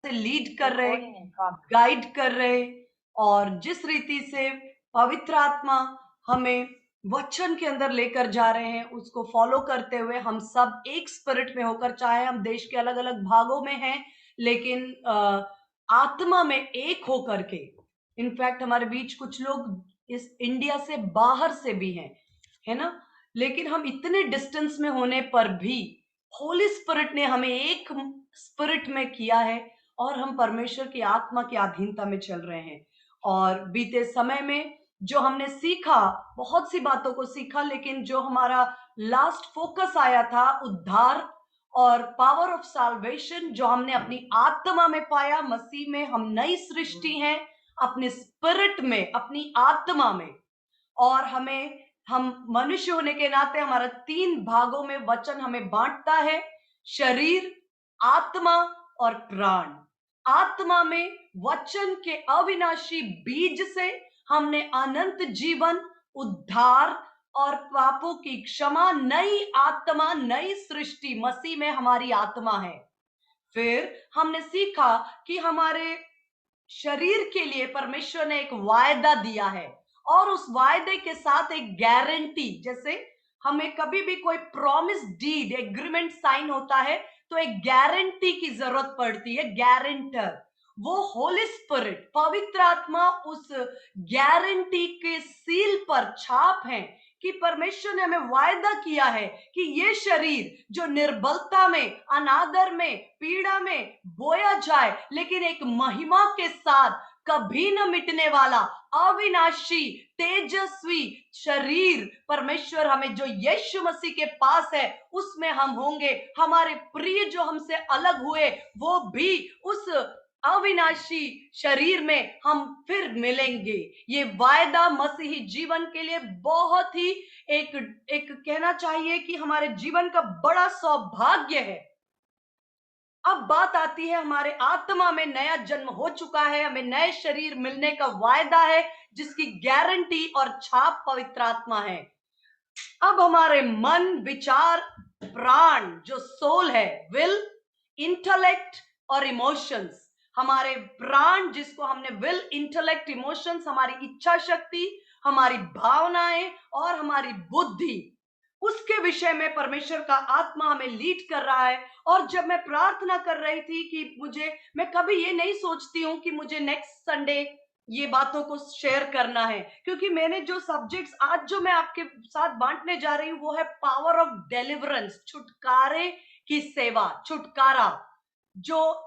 से लीड कर रहे, गाइड कर रहे, और जिस रीति से पवित्र आत्मा हमें वचन के अंदर लेकर जा रहे हैं, उसको फॉलो करते हुए हम सब एक स्पिरिट में होकर, चाहे हम देश के अलग अलग भागों में हैं, लेकिन आत्मा में एक होकर के। इनफैक्ट हमारे बीच कुछ लोग इस इंडिया से बाहर से भी हैं, है ना, लेकिन हम इतने डिस्टेंस में होने पर भी होली स्पिरिट ने हमें एक स्पिरिट में किया है और हम परमेश्वर की आत्मा की अधीनता में चल रहे हैं। और बीते समय में जो हमने सीखा, बहुत सी बातों को सीखा, लेकिन जो हमारा लास्ट फोकस आया था उद्धार और पावर ऑफ साल्वेशन, जो हमने अपनी आत्मा में पाया, मसीह में हम नई सृष्टि हैं, अपने स्पिरिट में, अपनी आत्मा में। और हम मनुष्य होने के नाते हमारा 3 भागों में वचन हमें बांटता है, शरीर, आत्मा और प्राण। आत्मा में वचन के अविनाशी बीज से हमने अनंत जीवन, उद्धार और पापों की क्षमा, नई आत्मा, नई सृष्टि मसीह में हमारी आत्मा है। फिर हमने सीखा कि हमारे शरीर के लिए परमेश्वर ने एक वायदा दिया है, और उस वायदे के साथ एक गारंटी। जैसे हमें कभी भी कोई प्रॉमिस डीड, एग्रीमेंट साइन होता है, तो एक गारंटी की जरूरत पड़ती है, गारंटर। वो होली स्पिरिट, पवित्र आत्मा, उस गारंटी के सील पर छाप है कि परमेश्वर ने हमें वायदा किया है कि ये शरीर जो निर्बलता में, अनादर में, पीड़ा में बोया जाए, लेकिन एक महिमा के साथ कभी न मिटने वाला अविनाशी तेजस्वी शरीर परमेश्वर हमें, जो यीशु मसीह के पास है, उसमें हम होंगे। हमारे प्रिय जो हमसे अलग हुए, वो भी उस अविनाशी शरीर में हम फिर मिलेंगे। ये वायदा मसीही जीवन के लिए बहुत ही एक कहना चाहिए कि हमारे जीवन का बड़ा सौभाग्य है। अब बात आती है, हमारे आत्मा में नया जन्म हो चुका है, हमें नए शरीर मिलने का वायदा है, जिसकी गारंटी और छाप पवित्र आत्मा है। अब हमारे मन, विचार, प्राण, जो सोल है, विल, इंटेलेक्ट और इमोशंस, हमारे प्राण जिसको हमने विल, इंटेलेक्ट, इमोशंस, हमारी इच्छा शक्ति, हमारी भावनाएं और हमारी बुद्धि, उसके विषय में परमेश्वर का आत्मा हमें लीड कर रहा है। और जब मैं प्रार्थना कर रही थी कि मैं कभी ये नहीं सोचती हूँ कि मुझे नेक्स्ट संडे ये बातों को शेयर करना है, क्योंकि मैंने जो सब्जेक्ट्स आज जो मैं आपके साथ बांटने जा रही हूँ, वो है पावर ऑफ डिलीवरेंस, छुटकारे की सेवा, छुटकारा, जो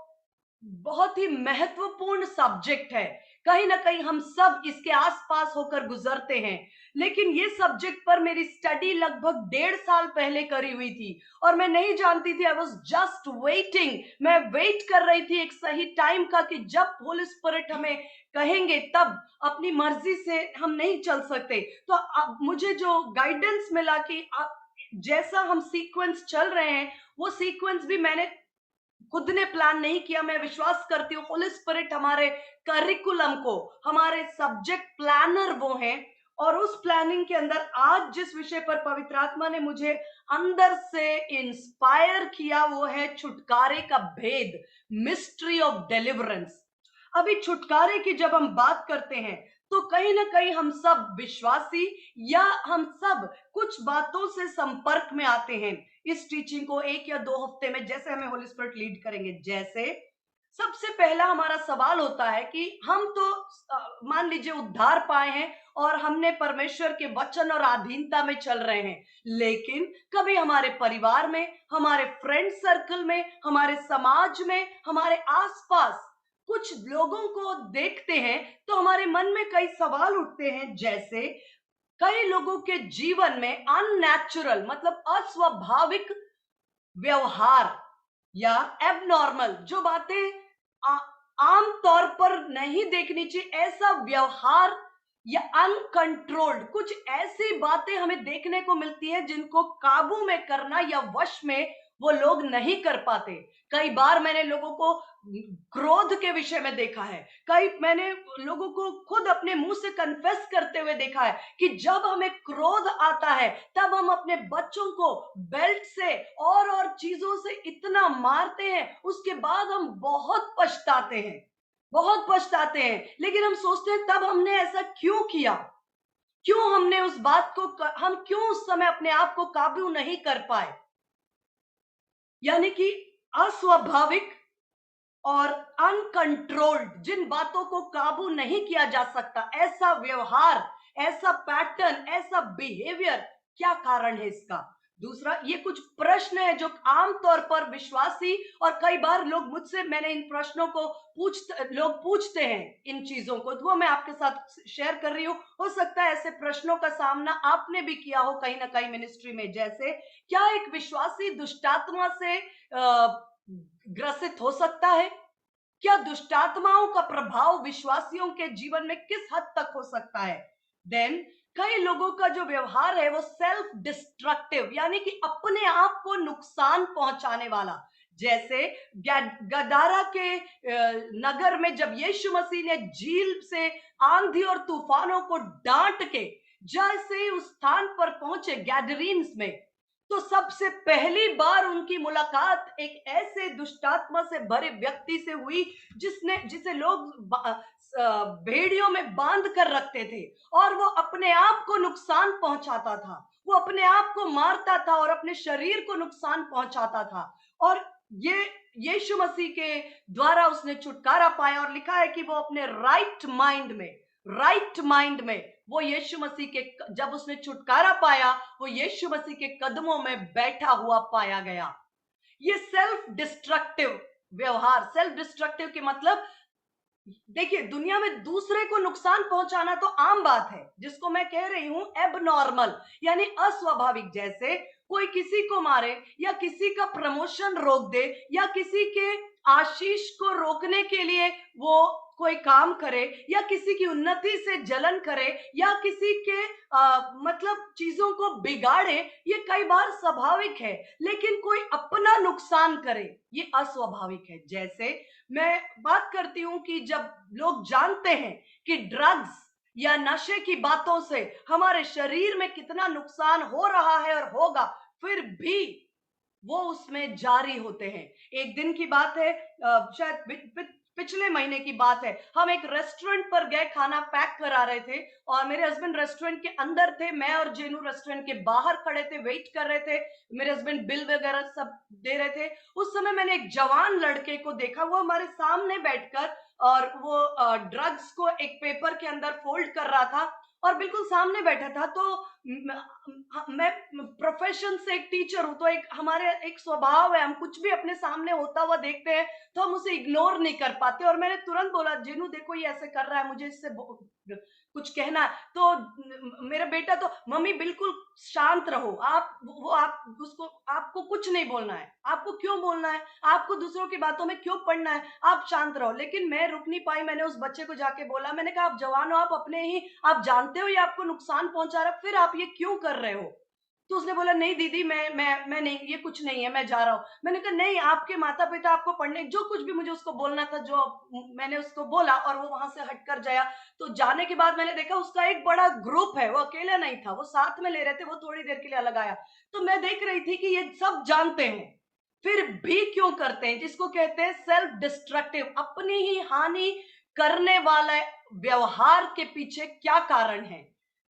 बहुत ही महत्वपूर्ण सब्जेक्ट है। कहीं ना कहीं हम सब इसके आसपास होकर गुजरते हैं, लेकिन ये सब्जेक्ट पर मेरी स्टडी लगभग 1.5 साल पहले करी हुई थी, और मैं नहीं जानती थी। आई वॉज जस्ट वेटिंग, मैं वेट कर रही थी एक सही टाइम का, कि जब होली स्पिरिट हमें कहेंगे तब, अपनी मर्जी से हम नहीं चल सकते। तो अब मुझे जो गाइडेंस मिला कि जैसा हम सीक्वेंस चल रहे हैं, वो सीक्वेंस भी मैंने खुद ने प्लान नहीं किया। मैं विश्वास करती हूँ होली स्पिरिट हमारे करिकुलम को, हमारे सब्जेक्ट प्लानर वो हैं, और उस प्लानिंग के अंदर आज जिस विषय पर पवित्र आत्मा ने मुझे अंदर से इंस्पायर किया, वो है छुटकारे का भेद, मिस्ट्री ऑफ डिलीवरेंस। अभी छुटकारे की जब हम बात करते हैं, तो कहीं ना कहीं हम सब विश्वासी, या हम सब कुछ बातों से संपर्क में आते हैं इस टीचिंग को 1 या 2 हफ्ते में, जैसे हमें होली स्पिरिट लीड करेंगे। जैसे सबसे पहला हमारा सवाल होता है कि हम तो मान लीजिए उद्धार पाए हैं और हमने परमेश्वर के वचन और अधीनता में चल रहे हैं, लेकिन कभी हमारे परिवार में, हमारे फ्रेंड सर्कल में, हमारे समाज में, हमारे आसपास कुछ लोगों को देखते हैं, तो हमारे मन में कई सवाल उठते हैं। जैसे कई लोगों के जीवन में अननेचुरल, मतलब अस्वाभाविक व्यवहार, या एबनॉर्मल, जो बातें आम तौर पर नहीं देखनी चाहिए, ऐसा व्यवहार, या अनकंट्रोल्ड कुछ ऐसी बातें हमें देखने को मिलती हैं, जिनको काबू में करना या वश में वो लोग नहीं कर पाते। कई बार मैंने लोगों को क्रोध के विषय में देखा है। मैंने लोगों को खुद अपने मुंह से कन्फेस करते हुए देखा है कि जब हमें क्रोध आता है तब हम अपने बच्चों को बेल्ट से और चीजों से इतना मारते हैं, उसके बाद हम बहुत पछताते हैं, बहुत पछताते हैं। लेकिन हम सोचते हैं तब हमने ऐसा क्यों किया, क्यों हमने उस बात को हम क्यों उस समय अपने आप को काबू नहीं कर पाए। यानी कि अस्वाभाविक और अनकंट्रोल्ड जिन बातों को काबू नहीं किया जा सकता, ऐसा व्यवहार, ऐसा पैटर्न, ऐसा बिहेवियर, क्या कारण है इसका। दूसरा, ये कुछ प्रश्न है जो आमतौर पर विश्वासी और कई बार लोग मुझसे, मैंने इन प्रश्नों को लोग पूछते हैं इन चीजों को, तो वो मैं आपके साथ शेयर कर रही हूं। हो सकता है ऐसे प्रश्नों का सामना आपने भी किया हो कहीं ना कहीं मिनिस्ट्री में। जैसे, क्या एक विश्वासी दुष्टात्मा से ग्रसित हो सकता है? क्या दुष्टात्माओं का प्रभाव विश्वासियों के जीवन में किस हद तक हो सकता है? देन, कई लोगों का जो व्यवहार है वो सेल्फ डिस्ट्रक्टिव, यानी कि अपने आप को नुकसान पहुंचाने वाला। जैसे गदारा के नगर में जब यीशु मसीह ने झील से आंधी और तूफानों को डांट के जैसे ही उस स्थान पर पहुंचे गैदरीन्स में, तो सबसे पहली बार उनकी मुलाकात एक ऐसे दुष्टात्मा से भरे व्यक्ति से हुई जिसे लोग भेड़ियों में बांध कर रखते थे, और वो अपने आप को नुकसान पहुंचाता था, वो अपने आप को मारता था और अपने शरीर को नुकसान पहुंचाता था। और ये यीशु मसीह के द्वारा उसने छुटकारा पाया, और लिखा है कि वो अपने राइट माइंड में वो यीशु मसीह के, जब उसने छुटकारा पाया, वो यीशु मसीह के कदमों में बैठा हुआ पाया गया। ये सेल्फ डिस्ट्रक्टिव व्यवहार, सेल्फ डिस्ट्रक्टिव के मतलब, देखिए, दुनिया में दूसरे को नुकसान पहुंचाना तो आम बात है, जिसको मैं कह रही हूं एबनॉर्मल, यानी अस्वाभाविक। जैसे कोई किसी को मारे, या किसी का प्रमोशन रोक दे, या किसी के आशीष को रोकने के लिए वो कोई काम करे, या किसी की उन्नति से जलन करे, या किसी के मतलब चीजों को बिगाड़े, ये कई बार स्वाभाविक है। लेकिन कोई अपना नुकसान करे, ये अस्वाभाविक है। जैसे मैं बात करती हूं कि जब लोग जानते हैं कि ड्रग्स या नशे की बातों से हमारे शरीर में कितना नुकसान हो रहा है और होगा, फिर भी वो उसमें जारी होते हैं। एक दिन की बात है, शायद पिछले महीने की बात है, हम एक रेस्टोरेंट पर गए, खाना पैक करा रहे थे, और मेरे हस्बैंड रेस्टोरेंट के अंदर थे, मैं और जेनू रेस्टोरेंट के बाहर खड़े थे, वेट कर रहे थे। मेरे हस्बैंड बिल वगैरह सब दे रहे थे। उस समय मैंने एक जवान लड़के को देखा, वो हमारे सामने बैठकर, और वो ड्रग्स को एक पेपर के अंदर फोल्ड कर रहा था, और बिल्कुल सामने बैठा था। तो मैं प्रोफेशन से एक टीचर हूं, तो एक हमारे एक स्वभाव है, हम कुछ भी अपने सामने होता हुआ देखते हैं तो हम उसे इग्नोर नहीं कर पाते। और मैंने तुरंत बोला, जीनू देखो ये ऐसे कर रहा है, मुझे इससे कुछ कहना है। तो मेरा बेटा तो, मम्मी बिल्कुल शांत रहो, आप उसको, आपको कुछ नहीं बोलना है, आपको क्यों बोलना है, आपको दूसरों की बातों में क्यों पड़ना है, आप शांत रहो। लेकिन मैं रुक नहीं पाई, मैंने उस बच्चे को जाके बोला, मैंने कहा, आप जवान हो, आप अपने ही, आप जानते हो ये आपको नुकसान पहुंचा रहा है, फिर आप ये क्यों कर रहे हो। तो उसने बोला, नहीं दीदी, मैं नहीं, ये कुछ नहीं है, मैं जा रहा हूँ। मैंने कहा, नहीं, आपके माता पिता आपको पढ़ने, जो कुछ भी मुझे उसको बोलना था, जो मैंने उसको बोला, और वो वहां से हटकर जाया। तो जाने के बाद मैंने देखा उसका एक बड़ा ग्रुप है, वो अकेला नहीं था, वो साथ में ले रहे थे, वो थोड़ी देर के लिए अलग आया। तो मैं देख रही थी कि ये सब जानते हैं, फिर भी क्यों करते हैं, जिसको कहते हैं सेल्फ डिस्ट्रक्टिव, अपनी ही हानि करने वाला व्यवहार के पीछे क्या कारण है।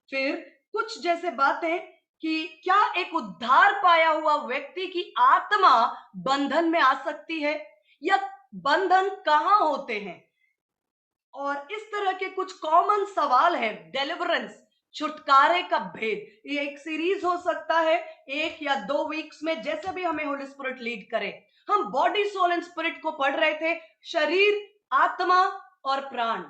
फिर कुछ जैसे बातें कि क्या एक उद्धार पाया हुआ व्यक्ति की आत्मा बंधन में आ सकती है, या बंधन कहां होते हैं। और इस तरह के कुछ कॉमन सवाल हैं। डिलीवरेंस, छुटकारे का भेद, ये एक सीरीज हो सकता है, 1 या 2 वीक्स में, जैसे भी हमें होली स्पिरिट लीड करे। हम बॉडी, सोल एंड स्पिरिट को पढ़ रहे थे, शरीर, आत्मा और प्राण।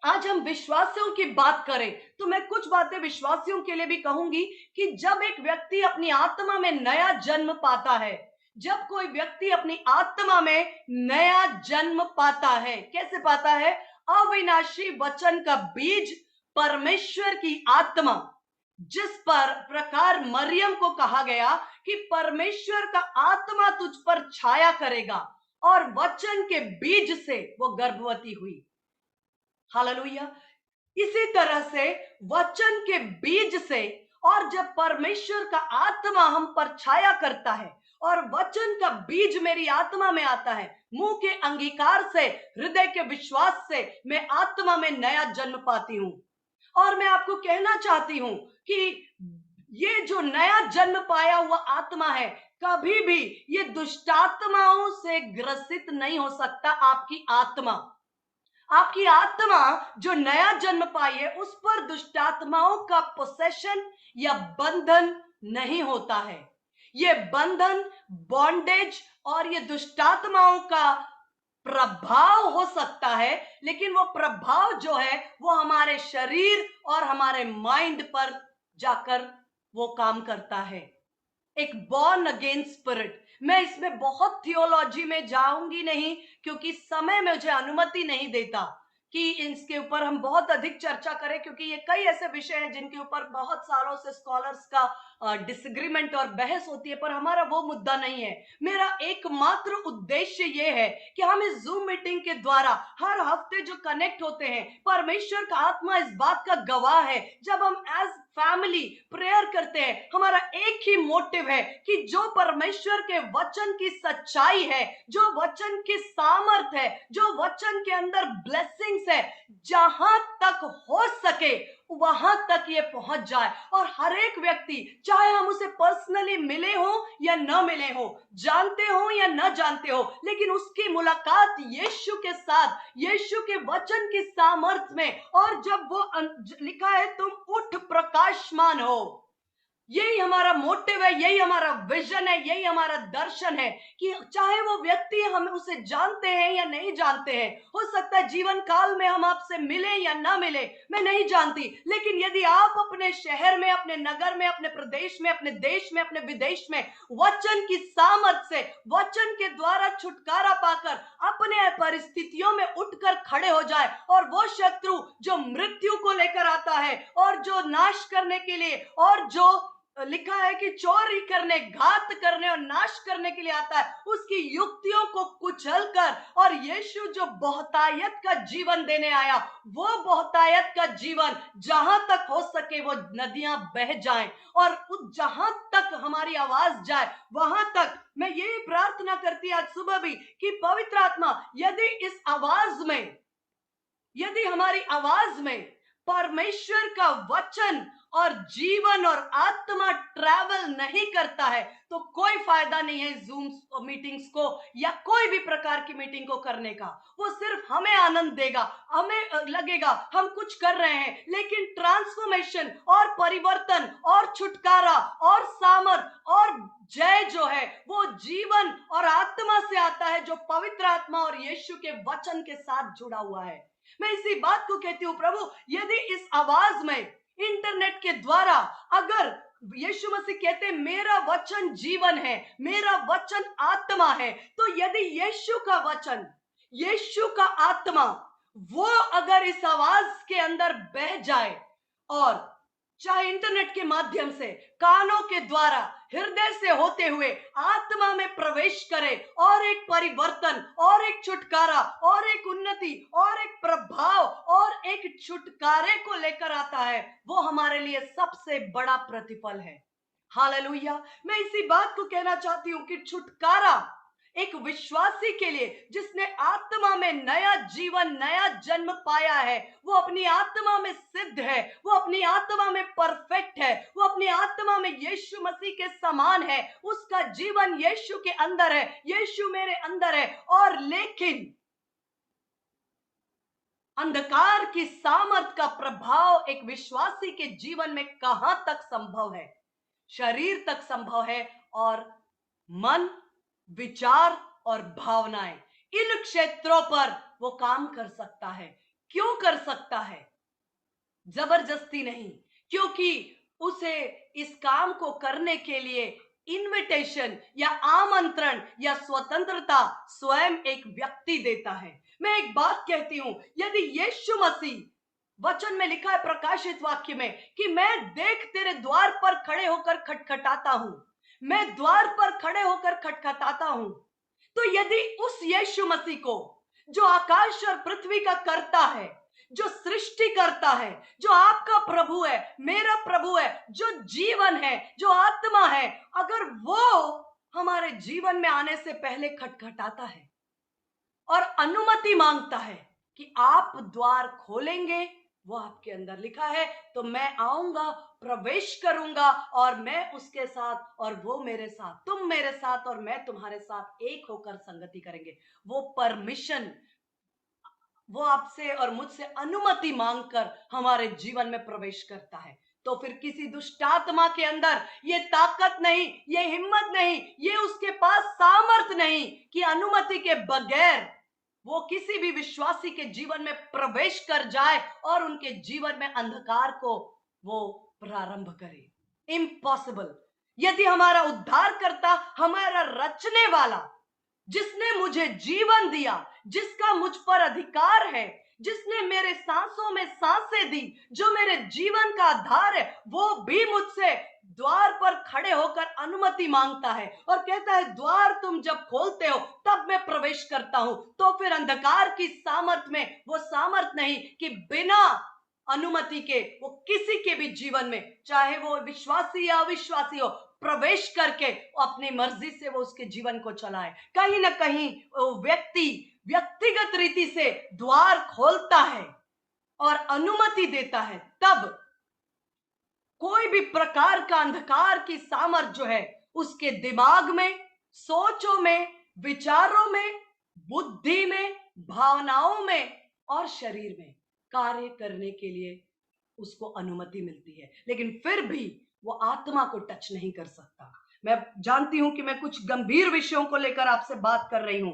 आज हम विश्वासियों की बात करें तो मैं कुछ बातें विश्वासियों के लिए भी कहूंगी कि जब एक व्यक्ति अपनी आत्मा में नया जन्म पाता है, जब कोई व्यक्ति अपनी आत्मा में नया जन्म पाता है, कैसे पाता है, अविनाशी वचन का बीज, परमेश्वर की आत्मा, जिस पर प्रकार मरियम को कहा गया कि परमेश्वर का आत्मा तुझ पर छाया करेगा और वचन के बीज से वो गर्भवती हुई। हालेलुया। इसी तरह से वचन के बीज से, और जब परमेश्वर का आत्मा हम पर छाया करता है और वचन का बीज मेरी आत्मा में आता है, मुंह के अंगीकार से, हृदय के विश्वास से मैं आत्मा में नया जन्म पाती हूं। और मैं आपको कहना चाहती हूं कि ये जो नया जन्म पाया हुआ आत्मा है, कभी भी ये दुष्टात्माओं से ग्रसित नहीं हो सकता। आपकी आत्मा जो नया जन्म पाई है, उस पर दुष्टात्माओं का पोसेशन या बंधन नहीं होता है। ये बंधन, बॉन्डेज और ये दुष्टात्माओं का प्रभाव हो सकता है, लेकिन वो प्रभाव जो है वो हमारे शरीर और हमारे माइंड पर जाकर वो काम करता है। एक बॉर्न अगेन स्पिरिट। मैं इसमें बहुत थियोलॉजी में जाऊंगी नहीं, क्योंकि समय मुझे अनुमति नहीं देता कि इसके ऊपर हम बहुत अधिक चर्चा करें, क्योंकि ये कई ऐसे विषय हैं जिनके ऊपर बहुत सालों से स्कॉलर्स का डिसएग्रीमेंट और बहस होती है, पर हमारा वो मुद्दा नहीं है। मेरा एकमात्र उद्देश्य ये है कि हम इस जूम मीटिंग के द्वारा हर हफ्ते जो कनेक्ट होते हैं, परमेश्वर का आत्मा इस बात का गवाह है, जब हम एज फैमिली प्रेयर करते हैं, हमारा एक ही मोटिव है कि जो परमेश्वर के वचन की सच्चाई है, जो वचन की सामर्थ है, जो वचन के अंदर ब्लेसिंग्स है, जहां तक हो सके वहां तक ये पहुंच जाए। और हर एक व्यक्ति, चाहे हम उसे पर्सनली मिले हो या न मिले हो, जानते हो या न जानते हो, लेकिन उसकी मुलाकात यीशु के साथ, यीशु के वचन की सामर्थ में, और जब वो लिखा है तुम उठ प्रकाशमान हो, यही हमारा मोटिव है, यही हमारा विजन है, यही हमारा दर्शन है कि चाहे वो व्यक्ति हम उसे जानते हैं या नहीं जानते हैं, हो सकता है जीवन काल में हम आपसे मिले या ना मिले, मैं नहीं जानती, लेकिन यदि आप अपने शहर में, अपने नगर में, अपने प्रदेश में, अपने देश में, अपने विदेश में वचन की सामर्थ से, वचन के द्वारा छुटकारा पाकर अपने परिस्थितियों में उठकर खड़े हो जाए, और वो शत्रु जो मृत्यु को लेकर आता है और जो नाश करने के लिए, और जो लिखा है कि चोरी करने, घात करने और नाश करने के लिए आता है, उसकी युक्तियों को कुचलकर, और यीशु जो बहुतायत का जीवन देने आया, वो बहुतायत का जीवन जहां तक हो सके वो नदियां बह जाएं, और जहां तक हमारी आवाज जाए वहां तक मैं यही प्रार्थना करती आज सुबह भी कि पवित्र आत्मा यदि हमारी आवाज में परमेश्वर का वचन और जीवन और आत्मा ट्रैवल नहीं करता है, तो कोई फायदा नहीं है जूम मीटिंग्स को या कोई भी प्रकार की मीटिंग को करने का। वो सिर्फ हमें आनंद देगा, हमें लगेगा हम कुछ कर रहे हैं, लेकिन ट्रांसफॉर्मेशन और परिवर्तन और छुटकारा और सामर्थ और जय जो है वो जीवन और आत्मा से आता है, जो पवित्र आत्मा और यीशु के वचन के साथ जुड़ा हुआ है। मैं इसी बात को कहती हूं, प्रभु यदि इस आवाज में इंटरनेट के द्वारा, अगर यीशु मसीह कहते मेरा वचन जीवन है, मेरा वचन आत्मा है, तो यदि यीशु का वचन, यीशु का आत्मा, वो अगर इस आवाज के अंदर बह जाए, और चाहे इंटरनेट के माध्यम से, कानों के द्वारा, हृदय से होते हुए आत्मा में प्रवेश करे, और एक परिवर्तन और एक छुटकारा और एक उन्नति और एक प्रभाव और एक छुटकारे को लेकर आता है, वो हमारे लिए सबसे बड़ा प्रतिफल है। हालेलुया। मैं इसी बात को कहना चाहती हूं कि छुटकारा एक विश्वासी के लिए, जिसने आत्मा में नया जीवन, नया जन्म पाया है, वो अपनी आत्मा में सिद्ध है, वो अपनी आत्मा में परफेक्ट है, वो अपनी आत्मा में यीशु मसीह के समान है, उसका जीवन यीशु के अंदर है, यीशु मेरे अंदर है। और लेकिन अंधकार की सामर्थ का प्रभाव एक विश्वासी के जीवन में कहां तक संभव है? शरीर तक संभव है, और मन, विचार और भावनाएं, इन क्षेत्रों पर वो काम कर सकता है। क्यों कर सकता है? जबरदस्ती नहीं, क्योंकि उसे इस काम को करने के लिए इनविटेशन या आमंत्रण या स्वतंत्रता स्वयं एक व्यक्ति देता है। मैं एक बात कहती हूं, यदि यीशु मसीह वचन में लिखा है प्रकाशित वाक्य में कि मैं देख तेरे द्वार पर खड़े होकर खटखटाता हूं, मैं द्वार पर खड़े होकर खटखटाता हूं। तो यदि उस यीशु मसीह को, जो आकाश और पृथ्वी का करता है, जो सृष्टि करता है, जो आपका प्रभु है, मेरा प्रभु है, जो जीवन है, जो आत्मा है, अगर वो हमारे जीवन में आने से पहले खटखटाता है और अनुमति मांगता है कि आप द्वार खोलेंगे, वो आपके अंदर लिखा है, तो मैं आऊंगा, प्रवेश करूंगा और मैं उसके साथ और वो मेरे साथ, तुम मेरे साथ और मैं तुम्हारे साथ एक होकर संगति करेंगे। वो परमिशन, वो आपसे और मुझसे अनुमति मांगकर हमारे जीवन में प्रवेश करता है। तो फिर किसी दुष्ट आत्मा के अंदर ये ताकत नहीं, ये हिम्मत नहीं, ये उसके पास सामर्थ नहीं कि अनुमति के बगैर वो किसी भी विश्वासी के जीवन में प्रवेश कर जाए और उनके जीवन में अंधकार को वो प्रारंभ करे। इम्पॉसिबल। यदि हमारा उद्धारकर्ता, हमारा रचने वाला, जिसने मुझे जीवन दिया, जिसका मुझ पर अधिकार है, जिसने मेरे सांसों में सांसें दी, जो मेरे जीवन का आधार है, वो भी मुझसे द्वार पर खड़े होकर अनुमति मांगता है और कहता है द्वार तुम जब खोलते हो तब मैं प्रवेश करता हूं। तो फिर अंधकार की सामर्थ में वो सामर्थ नहीं कि बिना अनुमति के वो किसी के भी जीवन में, चाहे वो विश्वासी या अविश्वासी हो, प्रवेश करके अपनी मर्जी से वो उसके जीवन को चलाए। कहीं ना कहीं वो व्यक्ति व्यक्तिगत रीति से द्वार खोलता है और अनुमति देता है, तब कोई भी प्रकार का अंधकार की सामर्थ जो है उसके दिमाग में, सोचों में, विचारों में, बुद्धि में, भावनाओं में और शरीर में कार्य करने के लिए उसको अनुमति मिलती है, लेकिन फिर भी वो आत्मा को टच नहीं कर सकता। मैं जानती हूं कि मैं कुछ गंभीर विषयों को लेकर आपसे बात कर रही हूं।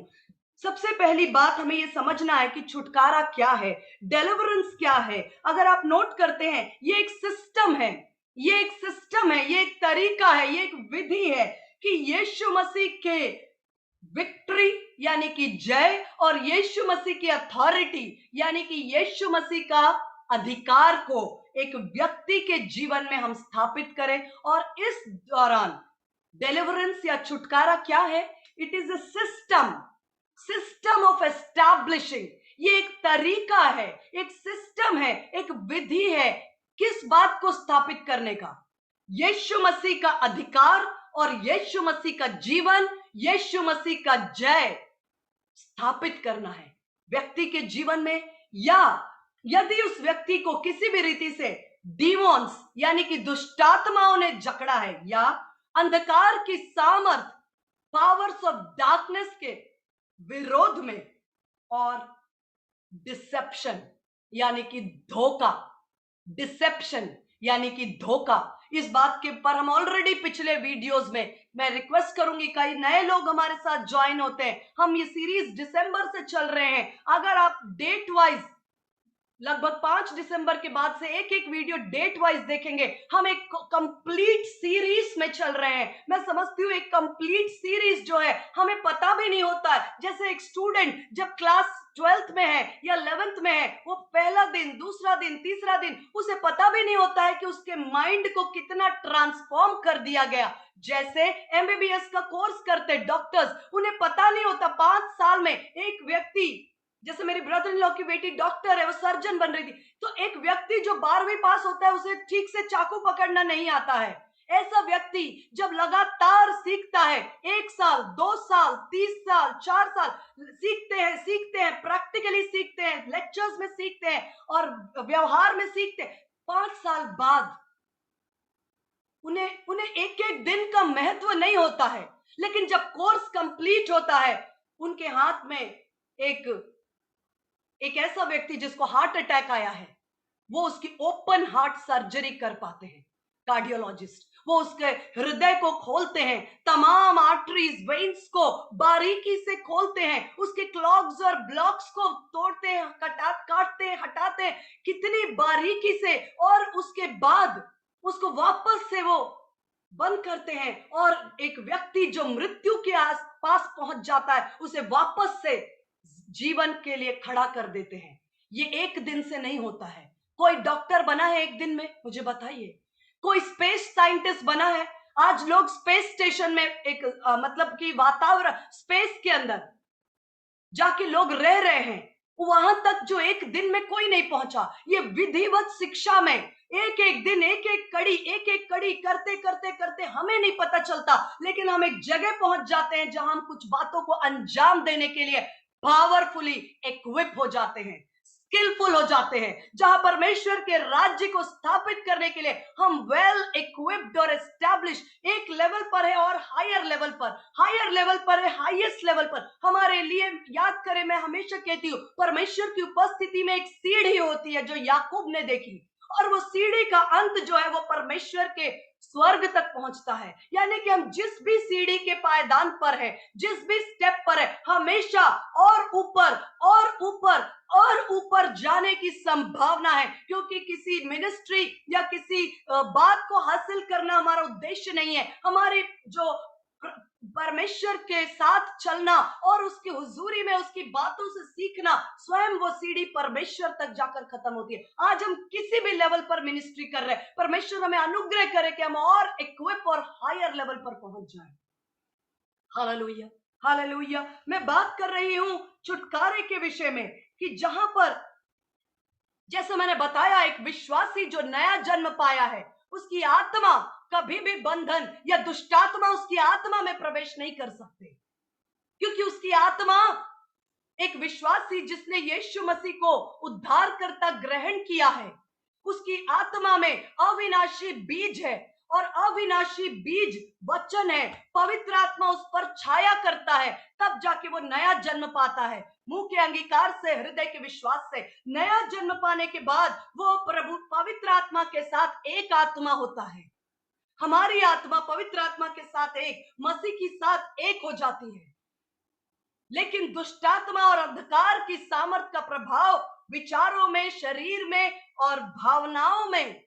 सबसे पहली बात हमें यह समझना है कि छुटकारा क्या है, डिलीवरेंस क्या है। अगर आप नोट करते हैं, ये एक सिस्टम है, ये एक सिस्टम है, ये एक तरीका है, ये एक विधि है कि यीशु मसीह के विक्ट्री यानी कि जय और यीशु मसीह की अथॉरिटी यानी कि यीशु मसीह का अधिकार को एक व्यक्ति के जीवन में हम स्थापित करें। और इस दौरान डिलीवरेंस या छुटकारा क्या है? It is a system of establishing. ये एक तरीका है, एक सिस्टम है, एक विधि है। किस बात को स्थापित करने का? यीशु मसीह का अधिकार और यीशु मसीह का जीवन, यीशु मसीह का जय स्थापित करना है व्यक्ति के जीवन में। या यदि उस व्यक्ति को किसी भी रीति से डीमॉन्स यानी कि दुष्टात्माओं ने जकड़ा है, या अंधकार की सामर्थ, पावर्स ऑफ डार्कनेस के विरोध में, और डिसेप्शन यानी कि धोखा, डिसेप्शन यानी कि धोखा, इस बात के पर हम ऑलरेडी पिछले वीडियोस में, मैं रिक्वेस्ट करूंगी कई नए लोग हमारे साथ ज्वाइन होते हैं। हम ये सीरीज दिसंबर से चल रहे हैं। अगर आप डेट वाइज लगभग 5 दिसंबर के बाद से एक एक वीडियो डेट वाइज देखेंगे, हम एक कंप्लीट सीरीज में चल रहे हैं। मैं समझती हूँ एक कंप्लीट सीरीज जो है हमें पता भी नहीं होता है। जैसे एक स्टूडेंट जब क्लास 12th में है या 11th में है, वो पहला दिन, दूसरा दिन, तीसरा दिन, उसे पता भी नहीं होता है कि उसके माइंड को कितना ट्रांसफॉर्म कर दिया गया। जैसे एमबीबीएस का कोर्स करते डॉक्टर्स, उन्हें पता नहीं होता 5 साल में एक व्यक्ति, जैसे मेरी ब्रदर इन लॉ की बेटी डॉक्टर है, वो सर्जन बन रही थी, तो एक व्यक्ति जो 12वीं पास होता है उसे ठीक से चाकू पकड़ना नहीं आता है। ऐसा व्यक्ति जब लगातार सीखता है, 1 साल, 2 साल, 30 साल, 4 साल सीखते हैं, प्रैक्टिकली सीखते हैं, लेक्चर्स में सीखते हैं और व्यवहार में सीखते हैं, 5 साल बाद उन्हें एक एक दिन का महत्व नहीं होता है। लेकिन जब कोर्स कंप्लीट होता है, उनके हाथ में एक ऐसा व्यक्ति जिसको हार्ट अटैक आया है, वो उसकी ओपन हार्ट सर्जरी कर पाते हैं। कार्डियोलॉजिस्ट वो उसके हृदय को खोलते हैं, तमाम आर्टरीज, वेन्स को बारीकी से खोलते हैं, उसके क्लॉग्स और ब्लॉक्स को तोड़ते हैं, काटते हैं, हटाते हैं, कितनी बारीकी से, और उसके बाद उसको वापस से वो बंद करते हैं। और एक व्यक्ति जो मृत्यु के आसपास पहुंच जाता है, उसे वापस से जीवन के लिए खड़ा कर देते हैं। ये एक दिन से नहीं होता है। कोई डॉक्टर बना है एक दिन में? मुझे बताइए। कोई स्पेस साइंटिस्ट बना है? आज लोग स्पेस स्टेशन में एक मतलब कि वातावरण स्पेस के अंदर जाके लोग रह रहे हैं, वहां तक जो एक दिन में कोई नहीं पहुंचा। ये विधिवत शिक्षा में एक एक दिन एक एक कड़ी करते करते करते हमें नहीं पता चलता, लेकिन हम एक जगह पहुंच जाते हैं जहां हम कुछ बातों को अंजाम देने के लिए पावरफुली इक्विप हो जाते हैं, स्किलफुल हो जाते हैं, जहां परमेश्वर के राज्य को स्थापित करने के लिए हम वेल इक्विप्ड और एस्टैब्लिश एक लेवल पर है और हायर लेवल पर है, हाईएस्ट लेवल पर हमारे लिए। याद करें, मैं हमेशा कहती हूँ परमेश्वर की उपस्थिति में एक सीढ़ी होती है जो याकूब ने देखी, और वो सीढ़ी का अंत जो है वो परमेश्वर के स्वर्ग तक पहुंचता है। यानी कि हम जिस भी सीढ़ी के पायदान पर है, जिस भी स्टेप पर है, हमेशा और ऊपर और ऊपर और ऊपर जाने की संभावना है, क्योंकि किसी मिनिस्ट्री या किसी बात को हासिल करना हमारा उद्देश्य नहीं है। हमारे जो परमेश्वर के साथ चलना और उसकी हुजूरी में उसकी बातों से सीखना, स्वयं वो सीढ़ी परमेश्वर तक जाकर खत्म होती है। आज हम किसी भी लेवल पर मिनिस्ट्री कर रहे हैं, परमेश्वर हमें अनुग्रह करे कि हम और इक्विप और हायर लेवल पर पहुंच जाएं। Hallelujah, hallelujah. मैं बात कर रही हूं छुटकारे के विषय में, कि जहां पर जैसे मैंने बताया एक विश्वासी जो नया जन्म पाया है, उसकी आत्मा कभी भी बंधन या दुष्टात्मा उसकी आत्मा में प्रवेश नहीं कर सकते, क्योंकि उसकी आत्मा, एक विश्वासी जिसने यीशु मसीह को उद्धारकर्ता ग्रहण किया है, उसकी आत्मा में अविनाशी बीज है, और अविनाशी बीज वचन है। पवित्र आत्मा उस पर छाया करता है, तब जाके वो नया जन्म पाता है। मुंह के अंगीकार से, हृदय के विश्वास से नया जन्म पाने के बाद वो प्रभु पवित्र आत्मा के साथ एक आत्मा होता है। हमारी आत्मा पवित्र आत्मा के साथ एक, मसीह के साथ एक हो जाती है। लेकिन दुष्टात्मा और अंधकार की सामर्थ का प्रभाव विचारों में, शरीर में और भावनाओं में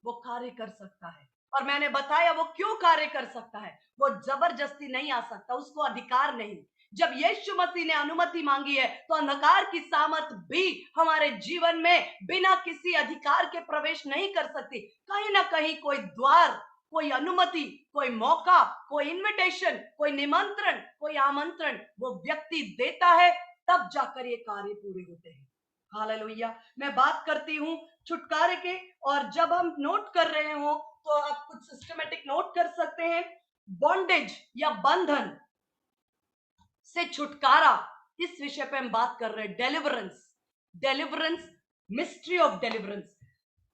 वो कार्य कर सकता है। और मैंने बताया वो क्यों कार्य कर सकता है। वो जबरदस्ती नहीं आ सकता, उसको अधिकार नहीं। जब यीशु मसीह ने अनुमति मांगी है, तो अंधकार की सामर्थ भी हमारे जीवन में बिना किसी अधिकार के प्रवेश नहीं कर सकती। कहीं ना कहीं कोई द्वार, कोई अनुमति, कोई मौका, कोई इनविटेशन, कोई निमंत्रण, कोई आमंत्रण वो व्यक्ति देता है, तब जाकर ये कार्य पूरे होते हैं। हालेलुया। मैं बात करती हूं छुटकारे के, और जब हम नोट कर रहे हो तो आप कुछ सिस्टमेटिक नोट कर सकते हैं। बॉन्डेज या बंधन से छुटकारा, इस विषय पे हम बात कर रहे हैं। Deliverance, mystery of deliverance.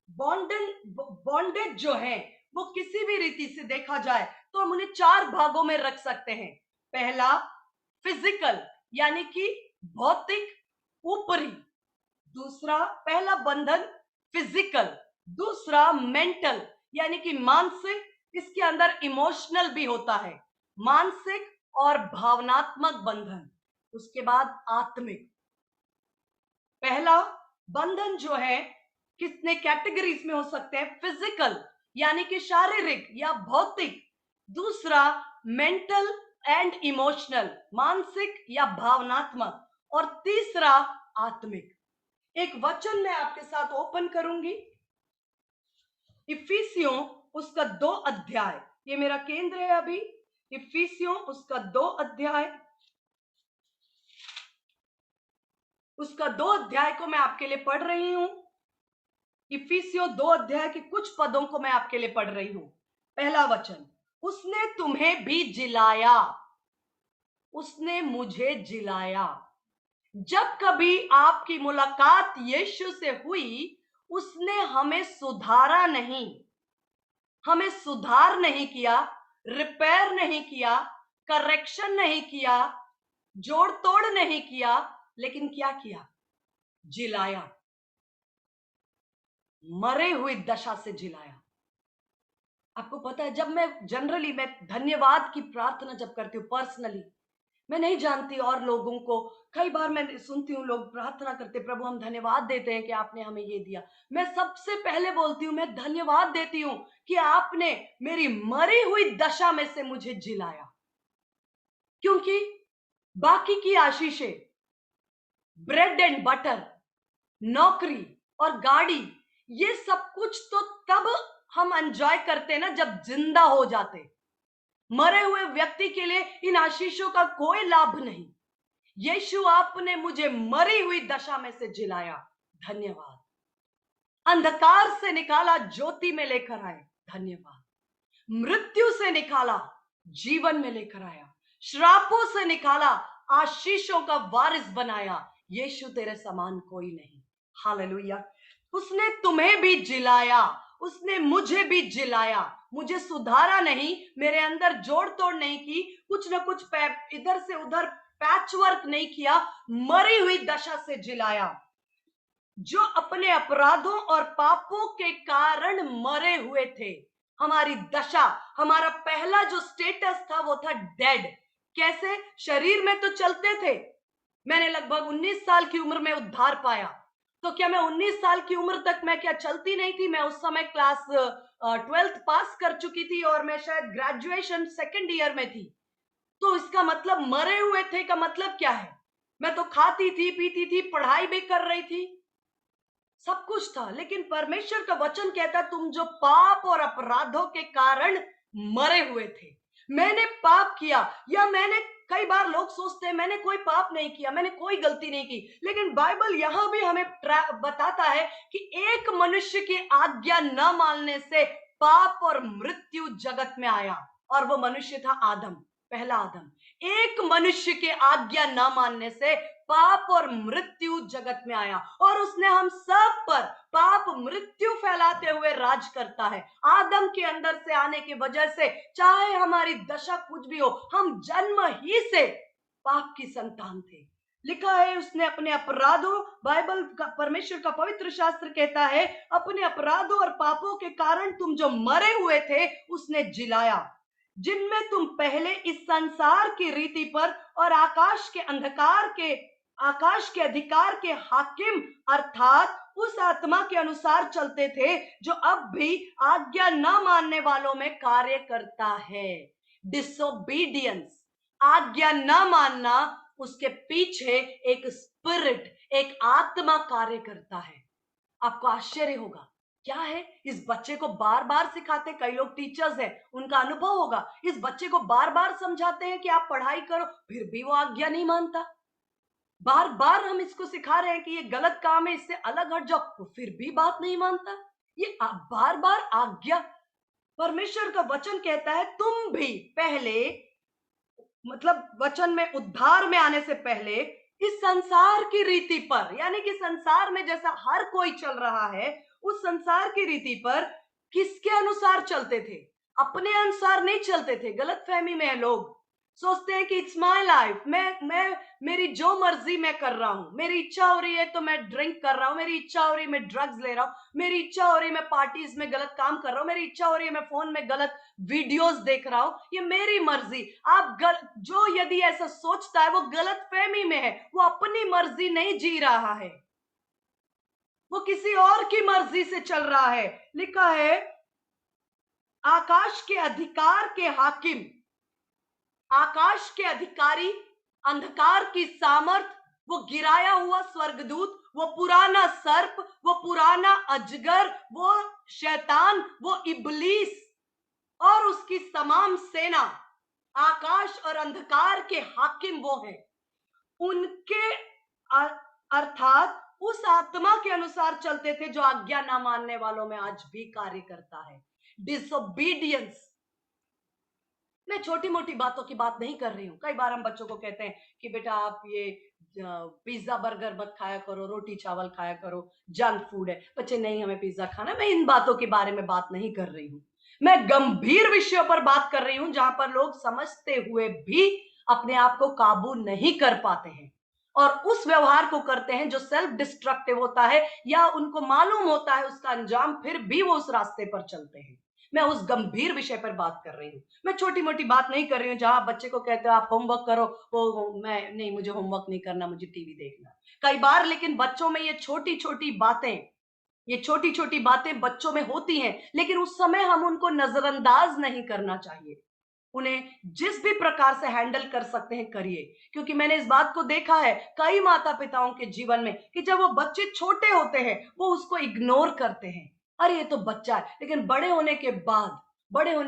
Bondage जो है वो किसी भी रीति से देखा जाए तो हम उन्हें 4 भागों में रख सकते हैं। पहला फिजिकल, यानी कि भौतिक, ऊपरी। दूसरा, पहला बंधन फिजिकल। दूसरा मेंटल, यानी कि मानसिक। इसके अंदर इमोशनल भी होता है, मानसिक और भावनात्मक बंधन। उसके बाद आत्मिक। पहला बंधन जो है कितने कैटेगरीज में हो सकते हैं? फिजिकल, यानी कि शारीरिक या भौतिक। दूसरा मेंटल एंड इमोशनल, मानसिक या भावनात्मक। और तीसरा आत्मिक। एक वचन मैं आपके साथ ओपन करूंगी, इफिसियों उसका 2 अध्याय। ये मेरा केंद्र है अभी। इफिसियों उसका 2 अध्याय, उसका 2 अध्याय को मैं आपके लिए पढ़ रही हूं। इफिसियों 2 अध्याय के कुछ पदों को मैं आपके लिए पढ़ रही हूं। पहला वचन, उसने तुम्हें भी जिलाया, उसने मुझे जिलाया। जब कभी आपकी मुलाकात यीशु से हुई, उसने हमें सुधार नहीं किया, रिपेयर नहीं किया, करेक्शन नहीं किया, जोड़ तोड़ नहीं किया, लेकिन क्या किया? जिलाया, मरे हुई दशा से जिलाया। आपको पता है, जब मैं धन्यवाद की प्रार्थना जब करती हूँ पर्सनली, मैं नहीं जानती और लोगों को, कई बार मैं सुनती हूँ लोग प्रार्थना करते, प्रभु हम धन्यवाद देते हैं कि आपने हमें ये दिया। मैं सबसे पहले बोलती हूँ, मैं धन्यवाद देती हूँ कि आपने मेरी मरी हुई दशा में से मुझे जिलाया। क्योंकि बाकी की आशीषें, ब्रेड एंड बटर, नौकरी और गाड़ी, ये सब कुछ तो तब हम एंजॉय करते ना जब जिंदा हो जाते। मरे हुए व्यक्ति के लिए इन आशीषों का कोई लाभ नहीं। यीशु आपने मुझे मरी हुई दशा में से जिलाया, धन्यवाद। अंधकार से निकाला, ज्योति में लेकर आए, धन्यवाद। मृत्यु से निकाला, जीवन में लेकर आया। श्रापों से निकाला, आशीषों का वारिस बनाया। यीशु तेरे समान कोई नहीं। हालेलुया। उसने तुम्हें भी जिलाया, उसने मुझे भी जिलाया। मुझे सुधारा नहीं, मेरे अंदर जोड़ तोड़ नहीं की, कुछ ना कुछ इधर से उधर पैच वर्क नहीं किया, मरी हुई दशा से जिलाया। जो अपने अपराधों और पापों के कारण मरे हुए थे। हमारी दशा, हमारा पहला जो स्टेटस था वो था डेड। कैसे? शरीर में तो चलते थे। मैंने लगभग 19 साल की उम्र में उद्धार पाया। तो क्या मैं 19 साल की उम्र तक मैं क्या चलती नहीं थी? मैं उस समय क्लास 12th पास कर चुकी थी और मैं शायद ग्रेजुएशन सेकेंड ईयर में थी। तो इसका मतलब मरे हुए थे का मतलब क्या है? मैं तो खाती थी, पीती थी, पढ़ाई भी कर रही थी, सब कुछ था। लेकिन परमेश्वर का वचन कहता, तुम जो पाप और अपराधों के कारण मरे हुए थे। मैंने पाप किया, या मैंने, कई बार लोग सोचते हैं मैंने कोई पाप नहीं किया, मैंने कोई गलती नहीं की। लेकिन बाइबल यहां भी हमें बताता है कि एक मनुष्य की आज्ञा न मानने से पाप और मृत्यु जगत में आया, और वो मनुष्य था आदम, पहला आदम। एक मनुष्य के आज्ञा न मानने से पाप और मृत्यु जगत में आया, और उसने हम सब पर पाप मृत्यु फैलाते हुए राज करता है। आदम के अंदर से आने की वजह से चाहे हमारी दशा कुछ भी हो, हम जन्म ही से पाप की संतान थे। लिखा है उसने अपने अपराधों, बाइबल का, परमेश्वर का पवित्र शास्त्र कहता है, अपने अपराधों और पापों के कारण तुम जो मरे हुए थे उसने जिलाया, जिनमें तुम पहले इस संसार की रीति पर और आकाश के अधिकार के हाकिम अर्थात उस आत्मा के अनुसार चलते थे, जो अब भी आज्ञा न मानने वालों में कार्य करता है। डिसोबीडियंस, आज्ञा न मानना, उसके पीछे एक स्पिरिट, एक आत्मा कार्य करता है। आपको आश्चर्य होगा, क्या है? इस बच्चे को बार बार सिखाते, कई लोग टीचर्स हैं, उनका अनुभव होगा, इस बच्चे को बार बार समझाते हैं कि आप पढ़ाई करो, फिर भी वो आज्ञा नहीं मानता। बार बार हम इसको सिखा रहे हैं कि ये गलत काम है, इससे अलग हट जाओ, वो फिर भी बात नहीं मानता। ये बार बार आज्ञा। परमेश्वर का वचन कहता है, तुम भी पहले, मतलब वचन में, उद्धार में आने से पहले इस संसार की रीति पर, यानी कि संसार में जैसा हर कोई चल रहा है, उस संसार की रीति पर किसके अनुसार चलते थे? अपने अनुसार नहीं चलते थे। गलतफहमी में है लोग, सोचते हैं कि इट्स माय लाइफ, मैं मेरी जो मर्जी मैं कर रहा हूं, मेरी इच्छा हो रही है तो मैं ड्रिंक कर रहा हूं, मेरी इच्छा हो रही है मैं ड्रग्स ले रहा हूं, मेरी इच्छा हो रही है मैं पार्टीज में गलत काम कर रहा हूं, मेरी इच्छा हो रही है मैं फोन में गलत वीडियोस देख रहा हूं, ये मेरी मर्जी। आप जो यदि ऐसा सोचता है वो गलतफहमी में है, वो अपनी मर्जी नहीं जी रहा है, वो किसी और की मर्जी से चल रहा है। लिखा है, आकाश के अधिकार के हाकिम, आकाश के अधिकारी, अंधकार की सामर्थ, वो गिराया हुआ स्वर्गदूत, वो पुराना सर्प, वो पुराना अजगर, वो शैतान, वो इब्लीस और उसकी तमाम सेना, आकाश और अंधकार के हाकिम वो हैं। उनके अर्थात उस आत्मा के अनुसार चलते थे जो आज्ञा ना मानने वालों में आज भी कार्य करता है। डिसोबीडियंस। मैं छोटी मोटी बातों की बात नहीं कर रही हूँ। कई बार हम बच्चों को कहते हैं कि बेटा आप ये पिज्जा बर्गर मत खाया करो, रोटी चावल खाया करो, जंक फूड है। बच्चे, नहीं हमें पिज्जा खाना। मैं इन बातों के बारे में बात नहीं कर रही हूँ। मैं गंभीर विषयों पर बात कर रही हूँ, जहां पर लोग समझते हुए भी अपने आप को काबू नहीं कर पाते हैं और उस व्यवहार को करते हैं जो सेल्फ डिस्ट्रक्टिव होता है, या उनको मालूम होता है उसका अंजाम, फिर भी वो उस रास्ते पर चलते हैं। मैं उस गंभीर विषय पर बात कर रही हूँ। मैं छोटी मोटी बात नहीं कर रही हूँ जहां बच्चे को कहते हो आप होमवर्क करो, मैं नहीं, मुझे होमवर्क नहीं करना, मुझे टीवी देखना। कई बार लेकिन बच्चों में ये छोटी छोटी बातें बच्चों में होती हैं, लेकिन उस समय हम उनको नजरअंदाज नहीं करना चाहिए। उन्हें जिस भी प्रकार से हैंडल कर सकते हैं करिए, क्योंकि मैंने इस बात को देखा है कई माता पिताओं के जीवन में कि जब वो बच्चे छोटे होते हैं वो उसको इग्नोर करते हैं, अरे ये तो बच्चा है। लेकिन बड़े होने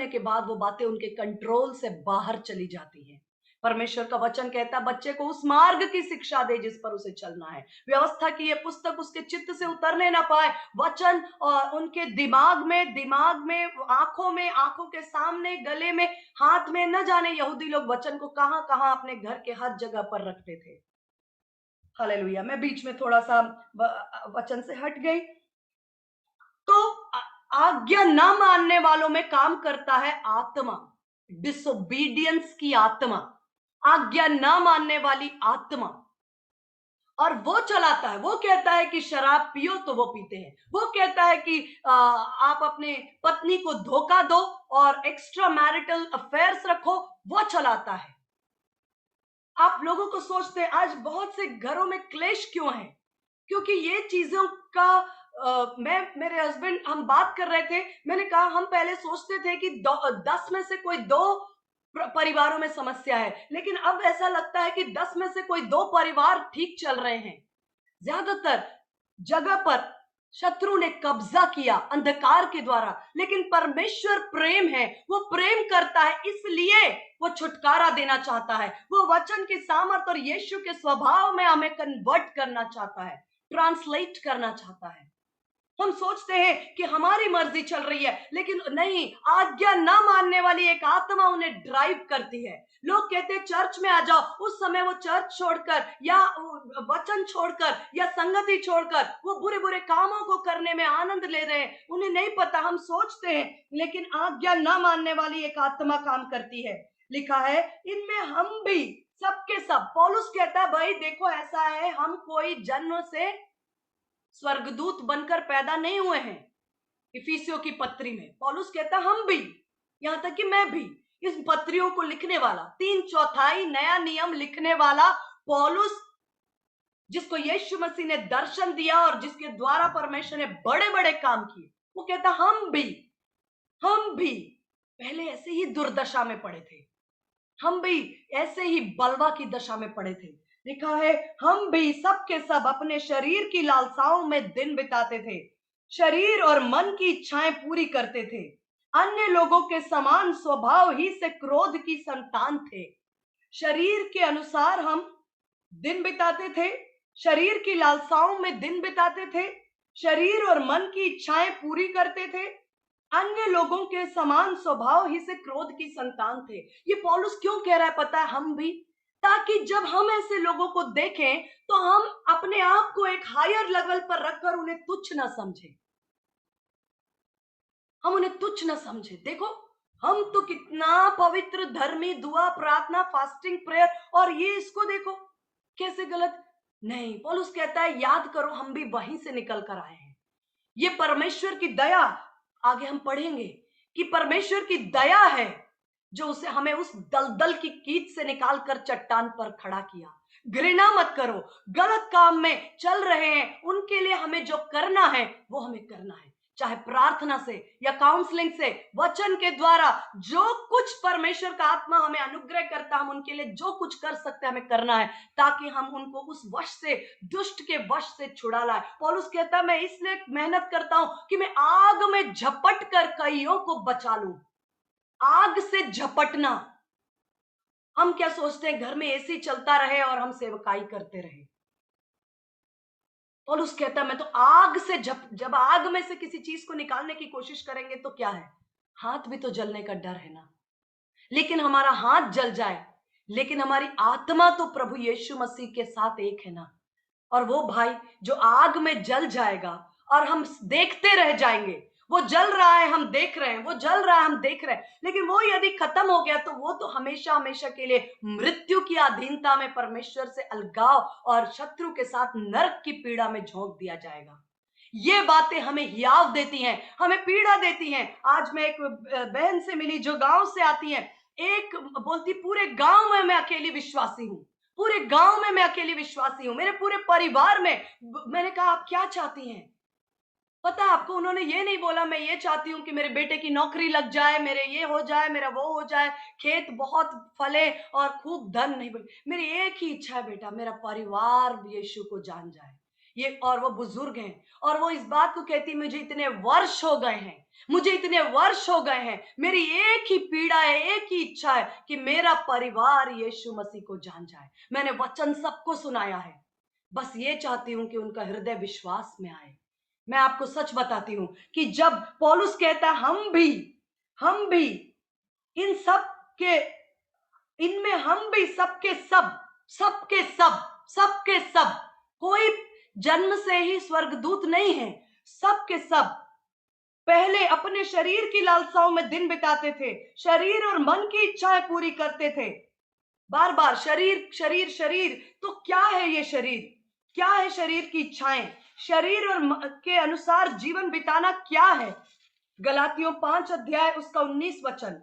के बाद वो बातें उनके कंट्रोल से बाहर चली जाती हैं। परमेश्वर का वचन कहता है बच्चे को उस मार्ग की शिक्षा दे जिस पर उसे चलना है। व्यवस्था की ये पुस्तक उसके चित्त से उतरने ना पाए। वचन और उनके दिमाग में, आंखों के सामने, गले में, हाथ में, न जाने यहूदी लोग वचन को कहां कहां अपने घर के हर जगह पर रखते थे। हालेलुया। मैं बीच में थोड़ा सा वचन से हट गई। तो आज्ञा ना मानने वालों में काम करता है आत्मा, डिसोबीडियंस की आत्मा, आज्ञा ना मानने वाली आत्मा, और वो चलाता है। वो कहता है कि शराब पियो तो वो पीते हैं। वो कहता है कि आप अपने पत्नी को धोखा दो और एक्स्ट्रा मैरिटल अफेयर्स रखो, वो चलाता है। आप लोगों को सोचते हैं आज बहुत से घरों में क्लेश क्यों है? क्योंकि ये चीजों का मैं मेरे हस्बैंड हम बात कर रहे थे। मैंने कहा हम पहले सोचते थे कि 10 में से कोई 2 परिवारों में समस्या है, लेकिन अब ऐसा लगता है कि 10 में से कोई 2 परिवार ठीक चल रहे हैं। ज्यादातर जगह पर शत्रु ने कब्जा किया अंधकार के द्वारा, लेकिन परमेश्वर प्रेम है। वो प्रेम करता है, इसलिए वो छुटकारा देना चाहता है। वो वचन की सामर्थ और यीशु के स्वभाव में हमें कन्वर्ट करना चाहता है, ट्रांसलेट करना चाहता है। हम सोचते हैं कि हमारी मर्जी चल रही है, लेकिन नहीं, आज्ञा ना मानने वाली एक आत्मा उन्हें ड्राइव करती है। लोग कहते हैं चर्च में आ जाओ, उस समय वो चर्च छोड़कर या वचन छोड़कर या संगति छोड़कर वो बुरे बुरे कामों को करने में आनंद ले रहे हैं। उन्हें नहीं पता, हम सोचते हैं, लेकिन आज्ञा ना मानने वाली एक आत्मा काम करती है। लिखा है इनमें हम भी सबके सब, पौलुस कहता है भाई देखो ऐसा है, हम कोई जन्म से स्वर्गदूत बनकर पैदा नहीं हुए हैं। इफिसियों की पत्री में पौलुस कहता हम भी, यहां तक कि मैं भी, इस पत्रियों को लिखने वाला, 3/4 नया नियम लिखने वाला पौलुस, जिसको यीशु मसीह ने दर्शन दिया और जिसके द्वारा परमेश्वर ने बड़े बड़े काम किए, वो कहता हम भी पहले ऐसे ही दुर्दशा में पड़े थे, हम भी ऐसे ही बलवा की दशा में पड़े थे। लिखा है हम भी सबके सब अपने शरीर की लालसाओं में दिन बिताते थे, शरीर और मन की इच्छाएं पूरी करते थे, अन्य लोगों के समान स्वभाव ही से क्रोध की संतान थे। शरीर के अनुसार हम दिन बिताते थे, शरीर की लालसाओं में दिन बिताते थे, शरीर और मन की इच्छाएं पूरी करते थे, अन्य लोगों के समान स्वभाव ही से क्रोध की संतान थे। ये पौलुस क्यों कह रहा है पता है? हम भी, ताकि जब हम ऐसे लोगों को देखें तो हम अपने आप को एक हायर लेवल पर रखकर उन्हें तुच्छ ना समझें, हम उन्हें तुच्छ ना समझें। देखो हम तो कितना पवित्र, धर्मी, दुआ, प्रार्थना, फास्टिंग, प्रेयर, और ये इसको देखो कैसे गलत। नहीं, पौलुस कहता है याद करो हम भी वहीं से निकल कर आए हैं। ये परमेश्वर की दया, आगे हम पढ़ेंगे कि परमेश्वर की दया है जो उसे हमें उस दलदल की कीच से निकालकर चट्टान पर खड़ा किया। घृणा मत करो, गलत काम में चल रहे हैं उनके लिए हमें जो करना है वो हमें करना है, चाहे प्रार्थना से या काउंसलिंग से, वचन के द्वारा, जो कुछ परमेश्वर का आत्मा हमें अनुग्रह करता, हम उनके लिए जो कुछ कर सकते हैं हमें करना है, ताकि हम उनको उस वश से, दुष्ट के वश से छुड़ा लाए। पौलुस कहता है मैं इसलिए मेहनत करता हूं कि मैं आग में झपट कर कईयों को बचा लूं। आग से झपटना, हम क्या सोचते हैं घर में एसी चलता रहे और हम सेवकाई करते रहे। पौलुस कहता है मैं तो आग से जब आग में से किसी चीज को निकालने की कोशिश करेंगे तो क्या है, हाथ भी तो जलने का डर है ना। लेकिन हमारा हाथ जल जाए, लेकिन हमारी आत्मा तो प्रभु यीशु मसीह के साथ एक है ना। और वो भाई जो आग में जल जाएगा और हम देखते रह जाएंगे, वो जल रहा है हम देख रहे हैं, वो जल रहा है हम देख रहे हैं, लेकिन वो यदि खत्म हो गया तो वो तो हमेशा हमेशा के लिए मृत्यु की अधीनता में, परमेश्वर से अलगाव और शत्रु के साथ नरक की पीड़ा में झोंक दिया जाएगा। ये बातें हमें हियाव देती हैं, हमें पीड़ा देती हैं। आज मैं एक बहन से मिली जो गांव से आती है, एक बोलती पूरे गांव में मैं अकेली विश्वासी हूं, पूरे गांव में मैं अकेली विश्वासी हूं, मेरे पूरे परिवार में। मैंने कहा आप क्या चाहती हैं? पता है आपको, उन्होंने ये नहीं बोला मैं ये चाहती हूँ कि मेरे बेटे की नौकरी लग जाए, मेरे ये हो जाए, मेरा वो हो जाए, खेत बहुत फले और खूब धन नहीं बने। मेरी एक ही इच्छा है बेटा, मेरा परिवार यीशु को जान जाए। ये और वो बुजुर्ग हैं और वो इस बात को कहती, मुझे इतने वर्ष हो गए हैं, मुझे इतने वर्ष हो गए हैं, मेरी एक ही पीड़ा है, एक ही इच्छा है कि मेरा परिवार यीशु मसीह को जान जाए। मैंने वचन सबको सुनाया है, बस ये चाहती हूँ कि उनका हृदय विश्वास में आए। मैं आपको सच बताती हूं कि जब पौलुस कहता है हम भी इन सब के, इनमें हम भी सबके सब, सबके सब, सबके सब, कोई जन्म से ही स्वर्गदूत नहीं है, सबके सब पहले अपने शरीर की लालसाओं में दिन बिताते थे, शरीर और मन की इच्छाएं पूरी करते थे। बार बार शरीर शरीर शरीर, तो क्या है ये शरीर? क्या है शरीर की इच्छाएं? शरीर और के अनुसार जीवन बिताना क्या है? गलातियों 5 अध्याय उसका 19 वचन,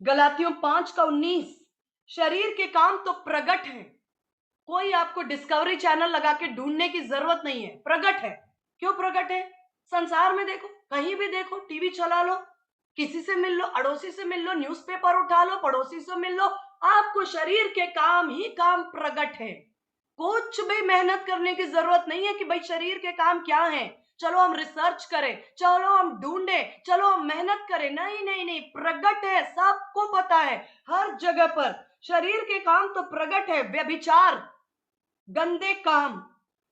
गलातियों 5 का 19, शरीर के काम तो प्रकट है। कोई आपको डिस्कवरी चैनल लगा के ढूंढने की जरूरत नहीं है, प्रकट है। क्यों प्रकट है? संसार में देखो, कहीं भी देखो, टीवी चला लो, किसी से मिल लो, अड़ोसी से मिल लो, न्यूज़पेपर उठा लो, पड़ोसी से मिल लो, आपको शरीर के काम ही काम प्रकट है। कुछ भी मेहनत करने की जरूरत नहीं है कि भाई शरीर के काम क्या हैं, चलो हम रिसर्च करें, चलो हम ढूंढें, चलो हम मेहनत करें। नहीं नहीं नहीं, प्रकट है, सबको पता है, हर जगह पर शरीर के काम तो प्रकट है। व्यभिचार, गंदे काम,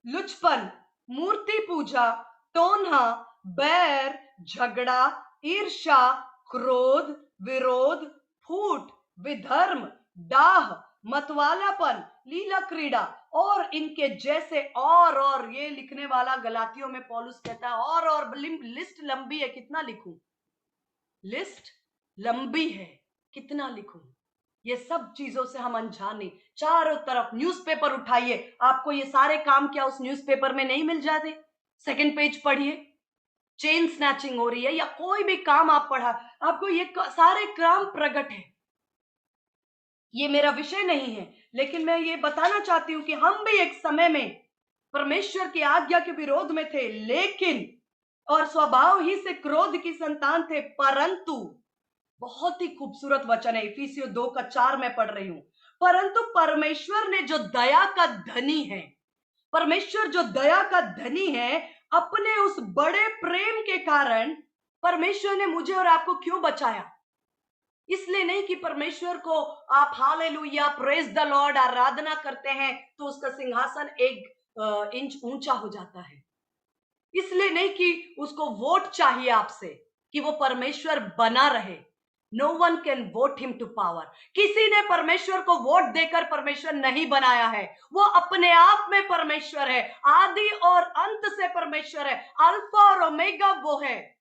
लुचपन, मूर्ति पूजा, टोन्हा, बैर, झगड़ा, ईर्ष्या, क्रोध, विरोध, फूट, विधर्म, डाह, मतवालापन, लीला क्रीड़ा और इनके जैसे। और ये लिखने वाला गलातियों में पौलुस कहता है और लिस्ट लंबी है, कितना लिखूं? लिस्ट लंबी है, कितना लिखूं? ये सब चीजों से हम अनजाने, चारों तरफ न्यूज़पेपर उठाइए, आपको ये सारे काम क्या उस न्यूज़पेपर में नहीं मिल जाते? सेकंड पेज पढ़िए, चेन स्नैचिंग हो रही है या कोई भी काम आप पढ़ा, आपको ये सारे काम प्रकट है। ये मेरा विषय नहीं है, लेकिन मैं ये बताना चाहती हूं कि हम भी एक समय में परमेश्वर की आज्ञा के विरोध में थे, लेकिन और स्वभाव ही से क्रोध की संतान थे, परंतु बहुत ही खूबसूरत वचन है, इफिसियों 2 का 4 में पढ़ रही हूं। परंतु परमेश्वर ने जो दया का धनी है, परमेश्वर जो दया का धनी है, अपने उस बड़े प्रेम के कारण परमेश्वर ने मुझे और आपको क्यों बचाया? इसलिए नहीं कि परमेश्वर को आप हालेलुया प्रेज द लॉर्ड आराधना करते हैं तो उसका सिंहासन 1 इंच ऊंचा हो जाता है। इसलिए नहीं कि उसको वोट चाहिए आपसे कि वो परमेश्वर बना रहे। No one can vote him to power. किसी ने परमेश्वर को वोट देकर परमेश्वर नहीं बनाया है, वो अपने आप में परमेश्वर है, आदि और अंत से परमेश्वर है, अल्फा और ओमेगा वो है।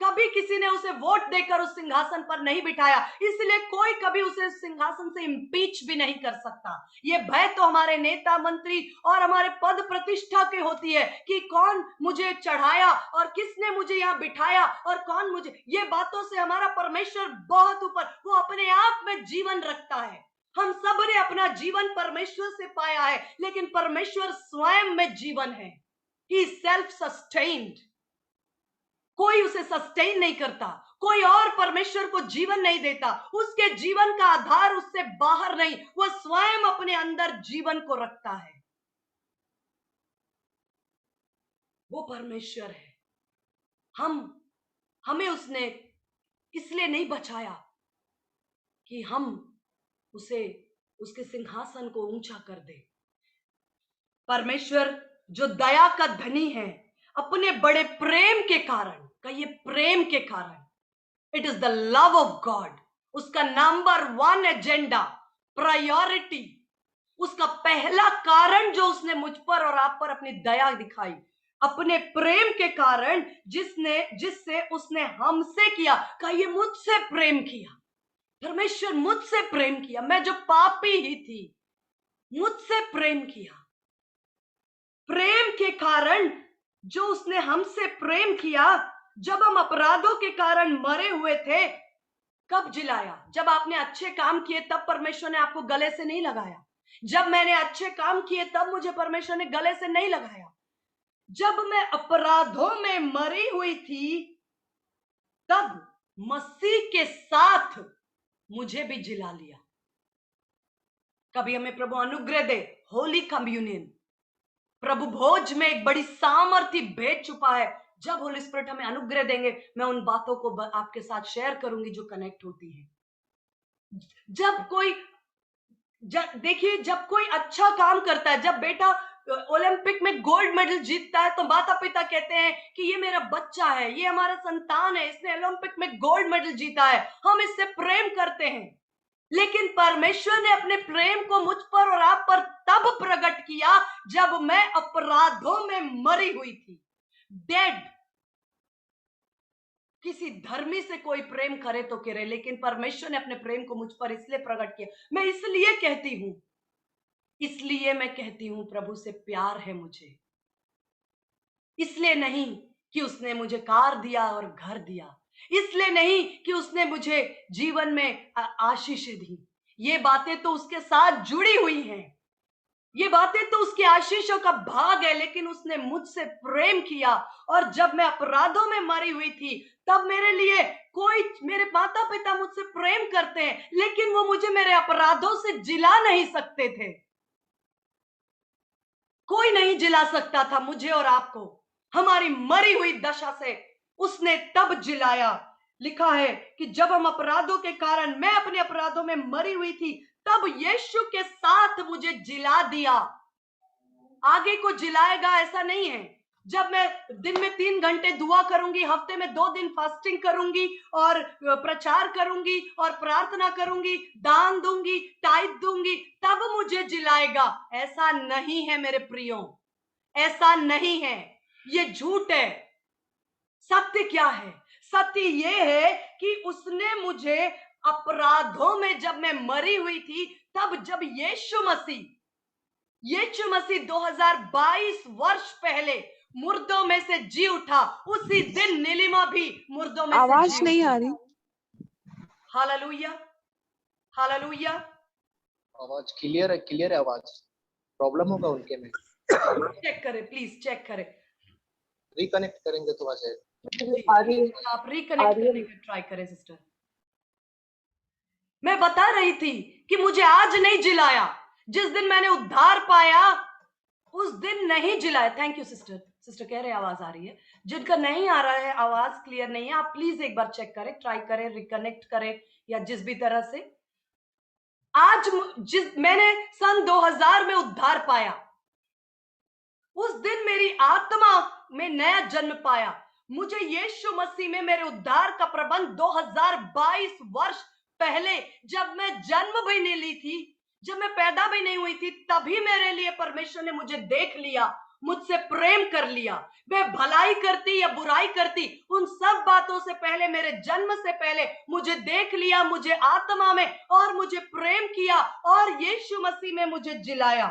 कभी किसी ने उसे वोट देकर उस सिंहासन पर नहीं बिठाया, इसलिए कोई कभी उसे सिंहासन से इम्पीच भी नहीं कर सकता। ये भय तो हमारे नेता मंत्री और हमारे पद प्रतिष्ठा के होती है कि कौन मुझे चढ़ाया और किसने मुझे यहाँ बिठाया और कौन मुझे, ये बातों से हमारा परमेश्वर बहुत ऊपर, वो अपने आप में जीवन रखता है। हम सब ने अपना जीवन परमेश्वर से पाया है, लेकिन परमेश्वर स्वयं में जीवन है। ही सेल्फ सस्टेन्ड, कोई उसे सस्टेन नहीं करता, कोई और परमेश्वर को जीवन नहीं देता, उसके जीवन का आधार उससे बाहर नहीं, वह स्वयं अपने अंदर जीवन को रखता है। वो परमेश्वर है। हमें उसने इसलिए नहीं बचाया कि हम उसे, उसके सिंहासन को ऊंचा कर दे। परमेश्वर जो दया का धनी है, अपने बड़े प्रेम के कारण, कहिए प्रेम के कारण, it is the love of God, उसका नंबर 1 एजेंडा, प्रायोरिटी, उसका पहला कारण जो उसने मुझ पर और आप पर अपनी दया दिखाई, अपने प्रेम के कारण, जिससे उसने हमसे किया। कहिए मुझसे प्रेम किया, परमेश्वर मुझसे प्रेम किया, मैं जो पापी ही थी, मुझसे प्रेम किया। प्रेम के कारण जो उसने हमसे प्रेम किया, जब हम अपराधों के कारण मरे हुए थे, कब जिलाया? जब आपने अच्छे काम किए तब परमेश्वर ने आपको गले से नहीं लगाया। जब मैंने अच्छे काम किए तब मुझे परमेश्वर ने गले से नहीं लगाया। जब मैं अपराधों में मरी हुई थी, तब मसीह के साथ मुझे भी जिला लिया। कभी हमें प्रभु अनुग्रह दे, होली कम्युनियन, प्रभु भोज में एक बड़ी सामर्थ्य भेद छुपा है। जब होली स्पिरिट हमें अनुग्रह देंगे, मैं उन बातों को आपके साथ शेयर करूंगी जो कनेक्ट होती है। जब कोई देखिए, जब कोई अच्छा काम करता है, जब बेटा ओलंपिक में गोल्ड मेडल जीतता है, तो माता पिता कहते हैं कि ये मेरा बच्चा है, ये हमारा संतान है, इसने ओलंपिक में गोल्ड मेडल जीता है, हम इससे प्रेम करते हैं। लेकिन परमेश्वर ने अपने प्रेम को मुझ पर और आप पर तब प्रकट किया जब मैं अपराधों में मरी हुई थी, डेड। किसी धर्मी से कोई प्रेम करे तो करे, लेकिन परमेश्वर ने अपने प्रेम को मुझ पर इसलिए प्रकट किया। मैं इसलिए मैं कहती हूं प्रभु से प्यार है मुझे, इसलिए नहीं कि उसने मुझे कार दिया और घर दिया, इसलिए नहीं कि उसने मुझे जीवन में आशीषें दी। ये बातें तो उसके साथ जुड़ी हुई हैं, ये बातें तो उसकी आशीषों का भाग है, लेकिन उसने मुझसे प्रेम किया। और जब मैं अपराधों में मरी हुई थी, तब मेरे लिए मेरे माता पिता मुझसे प्रेम करते हैं, लेकिन वो मुझे मेरे अपराधों से जिला नहीं सकते थे। कोई नहीं जिला सकता था मुझे और आपको हमारी मरी हुई दशा से। उसने तब जिलाया। लिखा है कि जब हम अपराधों के कारण, मैं अपने अपराधों में मरी हुई थी, तब यीशु के साथ मुझे जिला दिया। आगे को जिलाएगा ऐसा नहीं है। जब मैं दिन में 3 घंटे दुआ करूंगी, हफ्ते में 2 दिन फास्टिंग करूंगी और प्रचार करूंगी और प्रार्थना करूंगी, दान दूंगी, टाइट दूंगी, तब मुझे जिलाएगा, ऐसा नहीं है मेरे प्रियो, ऐसा नहीं है। ये झूठ है। सत्य क्या है? सत्य ये है कि उसने मुझे अपराधों में, जब मैं मरी हुई थी, तब जब यीशु मसीह 2022 वर्ष पहले मुर्दों में से जी उठा, उसी दिन नीलिमा भी मुर्दों में से आवाज जी नहीं उठी। आ रही। Hallelujah, hallelujah. आवाज क्लियर है, क्लियर है आवाज। प्रॉब्लम होगा उनके में। चेक करें प्लीज, चेक करें। रिकनेक्ट करेंगे तो आ जाएगा। आप रिकनेक्ट करने का ट्राई करें सिस्टर। मैं बता रही थी कि मुझे आज नहीं जिलाया, जिस दिन मैंने उद्धार पाया उस दिन नहीं जिलाया। Thank you sister. सिस्टर कह रहे आवाज आ रही है। जिनका नहीं आ रहा है, आवाज क्लियर नहीं है, आप प्लीज एक बार चेक करें, ट्राई करें, रिकनेक्ट करें, या जिस भी तरह से। आज मैंने सन 2000 में उद्धार पाया, उस दिन मेरी आत्मा में नया जन्म पाया। मुझे यीशु मसीह में मेरे उद्धार का प्रबंध 2022 वर्ष पहले, जब मैं जन्म भी नहीं ली थी, जब मैं पैदा भी नहीं हुई थी, तभी मेरे लिए परमेश्वर ने मुझे देख लिया, मुझसे प्रेम कर लिया। मैं भलाई करती या बुराई करती, उन सब बातों से पहले, मेरे जन्म से पहले मुझे देख लिया, मुझे आत्मा में और मुझे प्रेम किया और यीशु मसीह में मुझे जिलाया।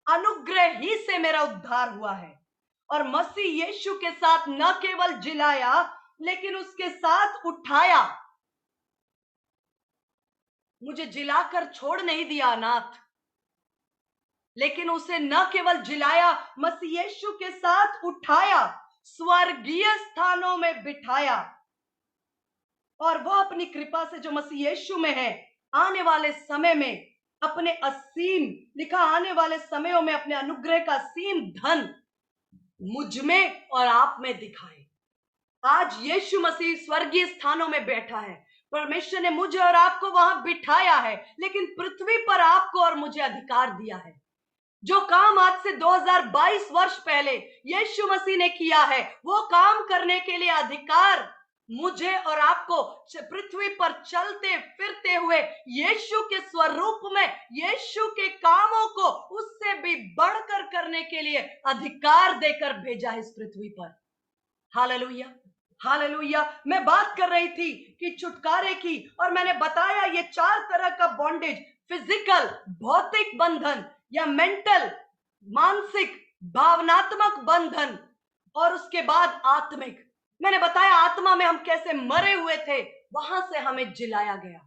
अनुग्रह ही से मेरा उद्धार हुआ है। और मसीह यीशु के साथ न केवल जिलाया, लेकिन उसके साथ उठाया। मुझे जिलाकर छोड़ नहीं दिया अनाथ, लेकिन उसे न केवल जिलाया, मसीह यीशु के साथ उठाया, स्वर्गीय स्थानों में बिठाया। और वह अपनी कृपा से जो मसीह यीशु में है, आने वाले समय में अपने असीम, लिखा आने वाले समयों में अपने अनुग्रह का असीम धन मुझ में और आप में दिखाए। आज यीशु मसीह स्वर्गीय स्थानों में बैठा है। परमेश्वर ने मुझे और आपको वहां बिठाया है, लेकिन पृथ्वी पर आपको और मुझे अधिकार दिया है। जो काम आज से 2022 वर्ष पहले यीशु मसीह ने किया है, वो काम करने के लिए अधिकार मुझे और आपको पृथ्वी पर चलते फिरते हुए यीशु के स्वरूप में, यीशु के कामों को उससे भी बढ़कर करने के लिए अधिकार देकर भेजा है इस पृथ्वी पर। Hallelujah, hallelujah. मैं बात कर रही थी कि छुटकारे की, और मैंने बताया ये 4 तरह का बॉन्डेज, फिजिकल, भौतिक बंधन, या मेंटल, मानसिक, भावनात्मक बंधन, और उसके बाद आत्मिक। मैंने बताया आत्मा में हम कैसे मरे हुए थे, वहां से हमें जिलाया गया।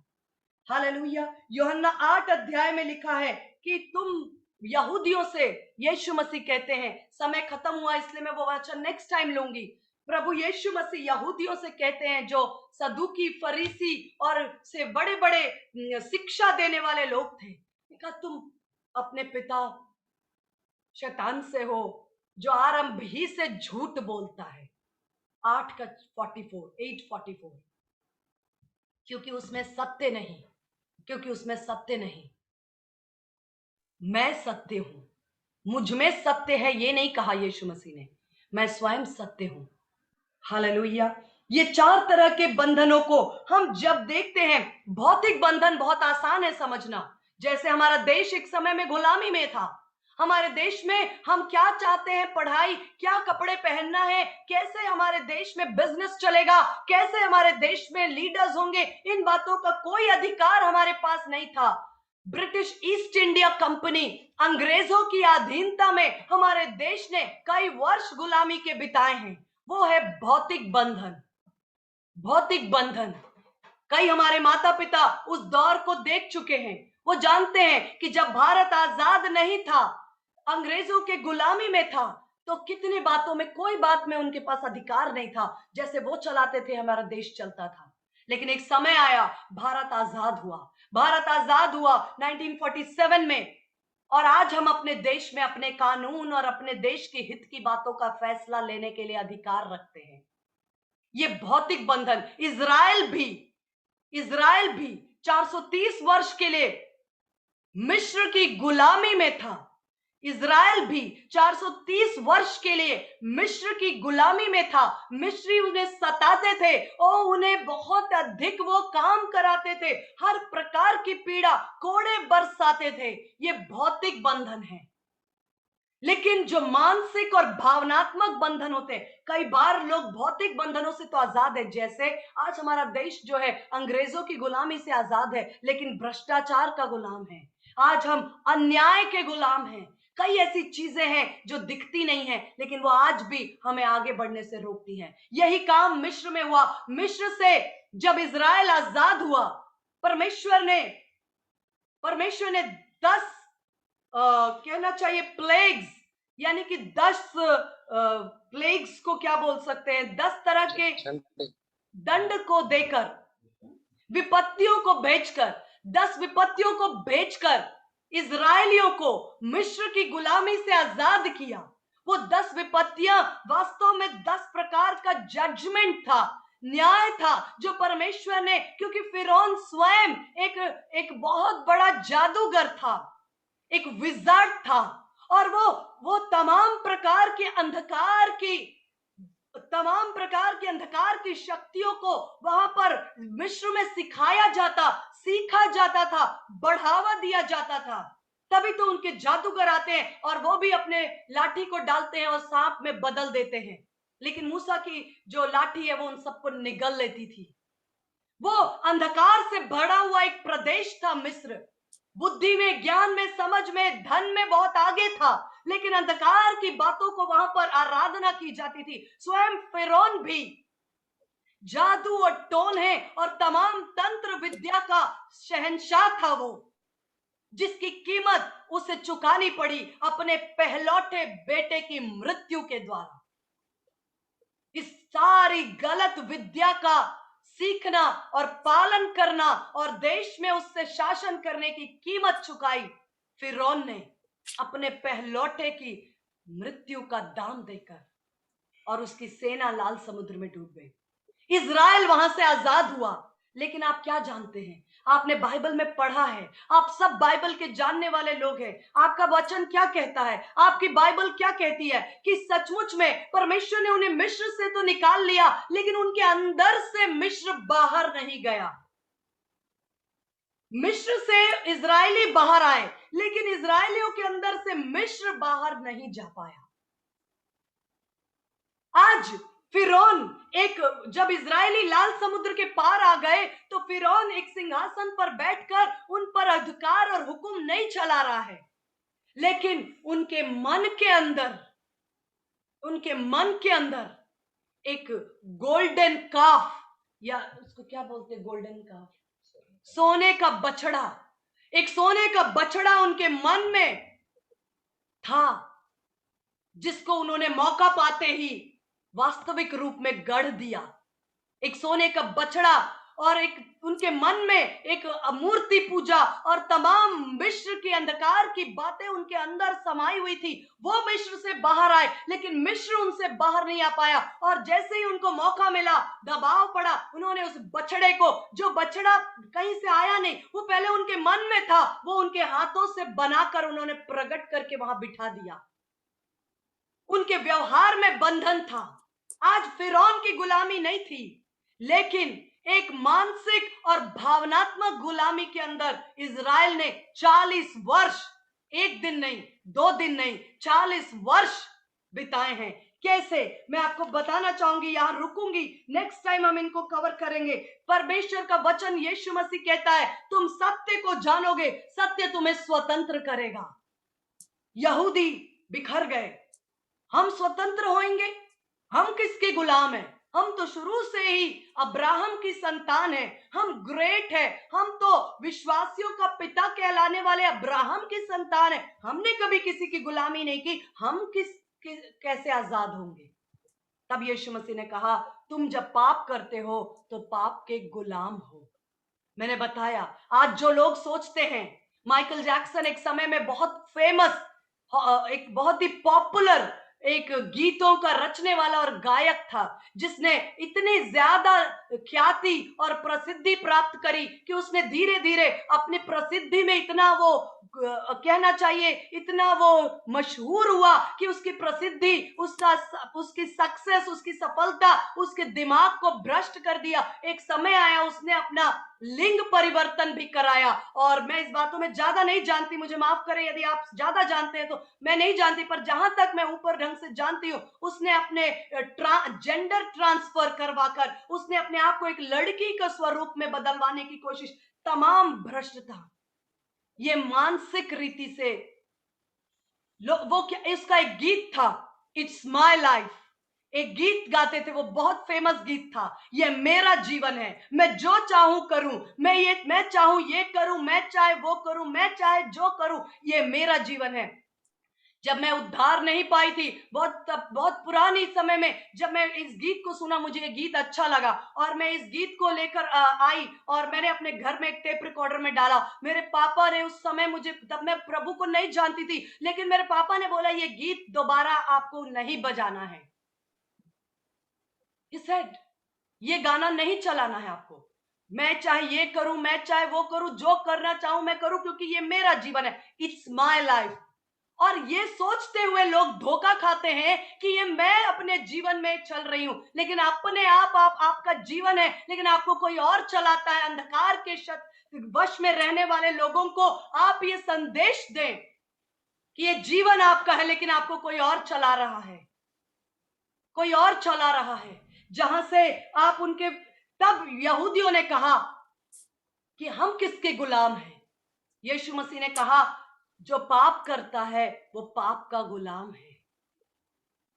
हालेलुया। यूहन्ना 8 अध्याय में लिखा है कि तुम यहूदियों से यीशु मसीह कहते हैं, समय खत्म हुआ इसलिए मैं वो वचन नेक्स्ट टाइम लूंगी। प्रभु यीशु मसीह यहूदियों से कहते हैं, जो सदूकी, फरीसी और से बड़े बड़े शिक्षा देने वाले लोग थे, कहा तुम अपने पिता शैतान से हो, जो आरंभ ही से झूठ बोलता है। 8:44, क्योंकि उसमें सत्य नहीं, क्योंकि उसमें सत्य नहीं। मैं सत्य हूं, मुझ में सत्य है, ये नहीं कहा यीशु मसीह ने, मैं स्वयं सत्य हूं। हालेलुया। ये 4 तरह के बंधनों को हम जब देखते हैं, भौतिक बंधन बहुत आसान है समझना। जैसे हमारा देश एक समय में गुलामी में था। हमारे देश में हम क्या चाहते हैं, पढ़ाई, क्या कपड़े पहनना है, कैसे हमारे देश में बिजनेस चलेगा, कैसे हमारे देश में लीडर्स होंगे, इन बातों का कोई अधिकार हमारे पास नहीं था। ब्रिटिश ईस्ट इंडिया कंपनी, अंग्रेजों की अधीनता में हमारे देश ने कई वर्ष गुलामी के बिताए हैं। वो है भौतिक बंधन। भौतिक बंधन। कई हमारे माता पिता उस दौर को देख चुके हैं। वो जानते हैं कि जब भारत आजाद नहीं था, अंग्रेजों के गुलामी में था, तो कितनी बातों में, कोई बात में उनके पास अधिकार नहीं था। जैसे वो चलाते थे हमारा देश चलता था। लेकिन एक समय आया, भारत आजाद हुआ। भारत आजाद हुआ 1947 में, और आज हम अपने देश में अपने कानून और अपने देश के हित की बातों का फैसला लेने के लिए अधिकार रखते हैं। ये भौतिक बंधन। इज़राइल भी 430 वर्ष के लिए मिस्र की गुलामी में था। इज़राइल भी 430 वर्ष के लिए मिस्र की गुलामी में था। मिस्री उन्हें सताते थे और उन्हें बहुत अधिक वो काम कराते थे, हर प्रकार की पीड़ा, कोड़े बरसाते थे। ये भौतिक बंधन है। लेकिन जो मानसिक और भावनात्मक बंधन होते हैं, कई बार लोग भौतिक बंधनों से तो आजाद है। जैसे आज हमारा देश जो है अंग्रेजों की गुलामी से आजाद है, लेकिन भ्रष्टाचार का गुलाम है। आज हम अन्याय के गुलाम हैं। कई ऐसी चीजें हैं जो दिखती नहीं है, लेकिन वो आज भी हमें आगे बढ़ने से रोकती हैं। यही काम मिस्र में हुआ। मिस्र से जब इजराइल आजाद हुआ, परमेश्वर ने 10 कहना चाहिए प्लेग्स, यानी कि 10 प्लेग्स को क्या बोल सकते हैं, 10 तरह के दंड को देकर, विपत्तियों को भेजकर, 10 विपत्तियों को भेजकर इजरायलियों को मिस्र की गुलामी से आजाद किया। वो 10 विपत्तियां वास्तव में 10 प्रकार का जजमेंट था, न्याय था, जो परमेश्वर ने, क्योंकि फिरौन स्वयं एक बहुत बड़ा जादूगर था, एक विजार्ड था, और वो तमाम प्रकार के अंधकार की शक्तियों को वहां पर मिस्र में सिखाया जाता, सीखा जाता था, बढ़ावा दिया जाता था। तभी तो उनके जादूगर आते हैं और वो भी अपने लाठी को डालते हैं और सांप में बदल देते हैं। लेकिन मूसा की जो लाठी है वो उन सबको निगल लेती थी। वो अंधकार से भरा हुआ एक प्रदेश था मिस्र। बुद्धि में, ज्ञान में, समझ में, धन में बहुत आगे था, लेकिन अंधकार की बातों को वहां पर आराधना की जाती थी। स्वयं फिरौन भी जादू और टोने और तमाम तंत्र विद्या का शहंशाह था, वो जिसकी कीमत उसे चुकानी पड़ी अपने पहलौठे बेटे की मृत्यु के द्वारा। इस सारी गलत विद्या का सीखना और पालन करना और देश में उससे शासन करने की कीमत चुकाई फिरौन ने अपने पहलौठे की मृत्यु का दाम देकर, और उसकी सेना लाल समुद्र में डूब गई। इजराइल वहां से आजाद हुआ। लेकिन आप क्या जानते हैं, आपने बाइबल में पढ़ा है, आप सब बाइबल के जानने वाले लोग हैं, आपका वचन क्या कहता है, आपकी बाइबल क्या कहती है कि सचमुच में परमेश्वर ने उन्हें मिस्र से तो निकाल लिया, लेकिन उनके अंदर से मिस्र बाहर नहीं गया। मिस्र से इजरायली बाहर आए, लेकिन इजरायलियों के अंदर से मिस्र बाहर नहीं जा पाया। आज फिरौन जब इजरायली लाल समुद्र के पार आ गए, तो फिरौन एक सिंहासन पर बैठकर उन पर अधिकार और हुक्म नहीं चला रहा है, लेकिन उनके मन के अंदर एक गोल्डन काफ, या उसको क्या बोलते हैं, गोल्डन काफ, सोने का बछड़ा, एक सोने का बछड़ा उनके मन में था, जिसको उन्होंने मौका पाते ही वास्तविक रूप में गढ़ दिया। एक सोने का बछड़ा और एक उनके मन में एक मूर्ति पूजा और तमाम मिस्र के अंधकार की बातें उनके अंदर समाई हुई थी। वो मिस्र से बाहर आए, लेकिन मिस्र उनसे बाहर नहीं आ पाया। और जैसे ही उनको मौका मिला, दबाव पड़ा, उन्होंने उस बछड़े को, जो बछड़ा कहीं से आया नहीं, वो पहले उनके मन में था, वो उनके हाथों से बनाकर उन्होंने प्रकट करके वहां बिठा दिया। उनके व्यवहार में बंधन था। आज फिरौन की गुलामी नहीं थी, लेकिन एक मानसिक और भावनात्मक गुलामी के अंदर इजराइल ने 40 वर्ष, एक दिन नहीं, 2 दिन नहीं, 40 वर्ष बिताए हैं। कैसे, मैं आपको बताना चाहूंगी, यहां रुकूंगी, नेक्स्ट टाइम हम इनको कवर करेंगे। परमेश्वर का वचन यीशु मसीह कहता है, तुम सत्य को जानोगे, सत्य तुम्हें स्वतंत्र करेगा। यहूदी बिखर गए, हम स्वतंत्र होंगे? हम किसके गुलाम हैं? हम तो शुरू से ही अब्राहम की संतान है, हम ग्रेट है, हम तो विश्वासियों का पिता कहलाने वाले अब्राहम की संतान है। हमने कभी किसी की गुलामी नहीं की, हम कैसे आजाद होंगे? तब यीशु मसीह ने कहा, तुम जब पाप करते हो तो पाप के गुलाम हो। मैंने बताया, आज जो लोग सोचते हैं, माइकल जैक्सन एक समय में बहुत फेमस, एक बहुत ही पॉपुलर एक गीतों का रचने वाला और गायक था, जिसने इतनी ज्यादा ख्याति और प्रसिद्धि प्राप्त करी कि उसने धीरे धीरे अपनी प्रसिद्धि में इतना वो कहना चाहिए, इतना वो मशहूर हुआ कि उसकी प्रसिद्धि, उसकी सक्सेस, उसकी सफलता उसके दिमाग को भ्रष्ट कर दिया। एक समय आया, उसने अपना लिंग परिवर्तन भी कराया। और मैं इस बातों में ज्यादा नहीं जानती, मुझे माफ करें यदि आप ज्यादा जानते हैं, तो मैं नहीं जानती, पर जहां तक मैं ऊपर ढंग से जानती हूं, उसने अपने जेंडर ट्रांसफर करवाकर उसने अपने आप को एक लड़की का स्वरूप में बदलवाने की कोशिश। तमाम भ्रष्टता, ये मानसिक रीति से वो क्या, इसका एक गीत था, इट्स माय लाइफ, एक गीत गाते थे, वो बहुत फेमस गीत था, ये मेरा जीवन है, मैं जो चाहूं करूं, मैं चाहूं ये करूं, मैं चाहे वो करूं, मैं चाहे जो करूं, ये मेरा जीवन है। जब मैं उद्धार नहीं पाई थी, बहुत पुरानी समय में, जब मैं इस गीत को सुना, मुझे ये गीत अच्छा लगा और मैं इस गीत को लेकर आई और मैंने अपने घर में एक टेप रिकॉर्डर में डाला। मेरे पापा ने उस समय, मुझे तब मैं प्रभु को नहीं जानती थी, लेकिन मेरे पापा ने बोला, ये गीत दोबारा आपको नहीं बजाना है। He said, ये गाना नहीं चलाना है आपको। मैं चाहे ये करूं, मैं चाहे वो करूं, जो करना चाहूं मैं करूं, क्योंकि ये मेरा जीवन है, इट्स माय लाइफ। और ये सोचते हुए लोग धोखा खाते हैं कि ये मैं अपने जीवन में चल रही हूं, लेकिन अपने आप आपका जीवन है, लेकिन आपको कोई और चलाता है। अंधकार के वश में रहने वाले लोगों को आप ये संदेश दें कि ये जीवन आपका है, लेकिन आपको कोई और चला रहा है, कोई और चला रहा है, जहां से आप उनके। तब यहूदियों ने कहा कि हम किसके गुलाम हैं? यीशु मसीह ने कहा, जो पाप करता है वो पाप का गुलाम है।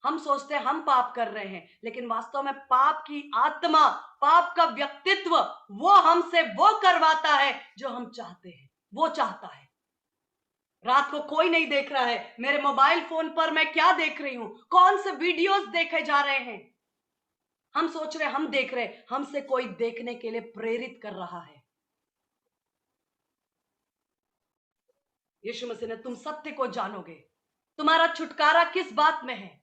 हम सोचते हैं हम पाप कर रहे हैं, लेकिन वास्तव में पाप की आत्मा, पाप का व्यक्तित्व, वो हमसे वो करवाता है जो हम चाहते हैं, वो चाहता है। रात को कोई नहीं देख रहा है, मेरे मोबाइल फोन पर मैं क्या देख रही हूं, कौन से वीडियोस देखे जा रहे हैं, हम सोच रहे हम देख रहे, हमसे कोई देखने के लिए प्रेरित कर रहा है। यीशु मसीह ने, तुम सत्य को जानोगे, तुम्हारा छुटकारा किस बात में है?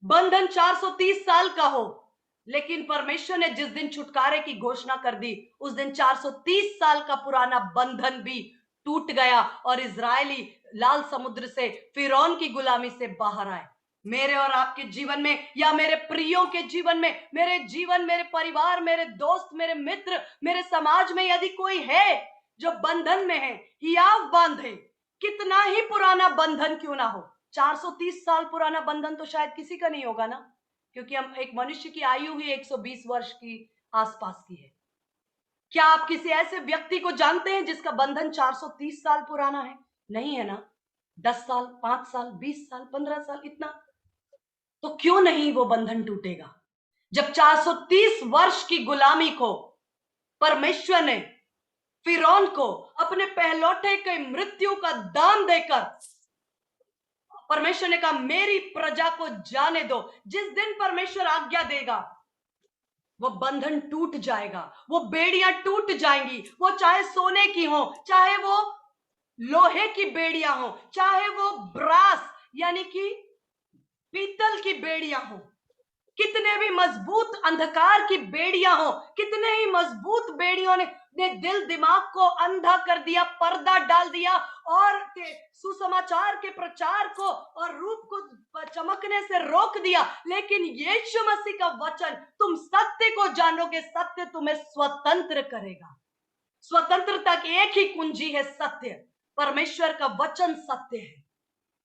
बंधन 430 साल का हो, लेकिन परमेश्वर ने जिस दिन छुटकारे की घोषणा कर दी, उस दिन 430 साल का पुराना बंधन भी टूट गया और इजरायली लाल समुद्र से, फिरौन की गुलामी से बाहर आए। मेरे और आपके जीवन में, या मेरे प्रियों के जीवन में, मेरे जीवन, मेरे परिवार, मेरे दोस्त, मेरे मित्र, मेरे समाज में यदि कोई है जो बंधन में है, हियाव बांध है, कितना ही पुराना बंधन क्यों ना हो, 430 साल पुराना बंधन तो शायद किसी का नहीं होगा ना, क्योंकि हम एक मनुष्य की आयु ही 120 वर्ष की आसपास की है। क्या आप किसी ऐसे व्यक्ति को जानते हैं जिसका बंधन 430 साल पुराना है? नहीं है ना। 10 साल, 5 साल, 20 साल, 15 साल, इतना तो क्यों नहीं वो बंधन टूटेगा? जब 430 वर्ष की गुलामी को परमेश्वर ने फिरौन को अपने पहलौठे के मृत्यु का दान देकर परमेश्वर ने कहा मेरी प्रजा को जाने दो। जिस दिन परमेश्वर आज्ञा देगा वो बंधन टूट जाएगा, वो बेड़ियां टूट जाएंगी। वो चाहे सोने की हो, चाहे वो लोहे की बेड़ियां हो, चाहे वो ब्रास यानी कि पीतल की बेड़ियां हो, कितने भी मजबूत अंधकार की बेड़ियां हो, कितने ही मजबूत बेड़ियों ने दिल दिमाग को अंधा कर दिया, पर्दा डाल दिया और सुसमाचार के प्रचार को और रूप को चमकने से रोक दिया। लेकिन यीशु मसीह का वचन, तुम सत्य को जानोगे, सत्य तुम्हें स्वतंत्र करेगा। स्वतंत्रता की एक ही कुंजी है सत्य। परमेश्वर का वचन सत्य है।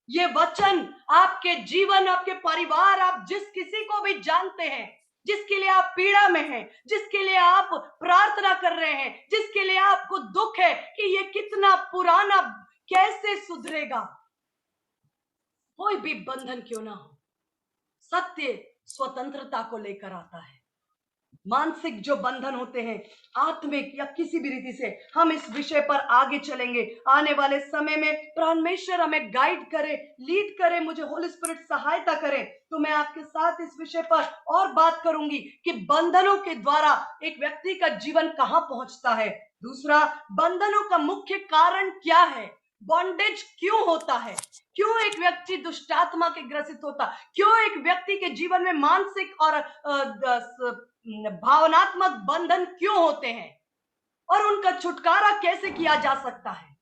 ये वचन आपके जीवन, आपके परिवार, आप जिस किसी को भी जानते हैं, जिसके लिए आप पीड़ा में हैं, जिसके लिए आप प्रार्थना कर रहे हैं, जिसके लिए आपको दुख है कि ये कितना पुराना, कैसे सुधरेगा, कोई भी बंधन क्यों ना हो, सत्य स्वतंत्रता को लेकर आता है। मानसिक जो बंधन होते हैं, आत्मिक या किसी भी रीति से, हम इस विषय पर आगे चलेंगे आने वाले समय में। परमेश्वर हमें गाइड करे, लीड करे, मुझे होली स्पिरिट सहायता करे, तो मैं आपके साथ इस विषय पर और बात करूंगी कि बंधनों के द्वारा एक व्यक्ति का जीवन कहां पहुंचता है। दूसरा, बंधनों का मुख्य कारण क्या है, बॉन्डेज क्यों होता है, क्यों एक व्यक्ति दुष्टात्मा के ग्रसित होता, क्यों एक व्यक्ति के जीवन में मानसिक और भावनात्मक बंधन क्यों होते हैं और उनका छुटकारा कैसे किया जा सकता है।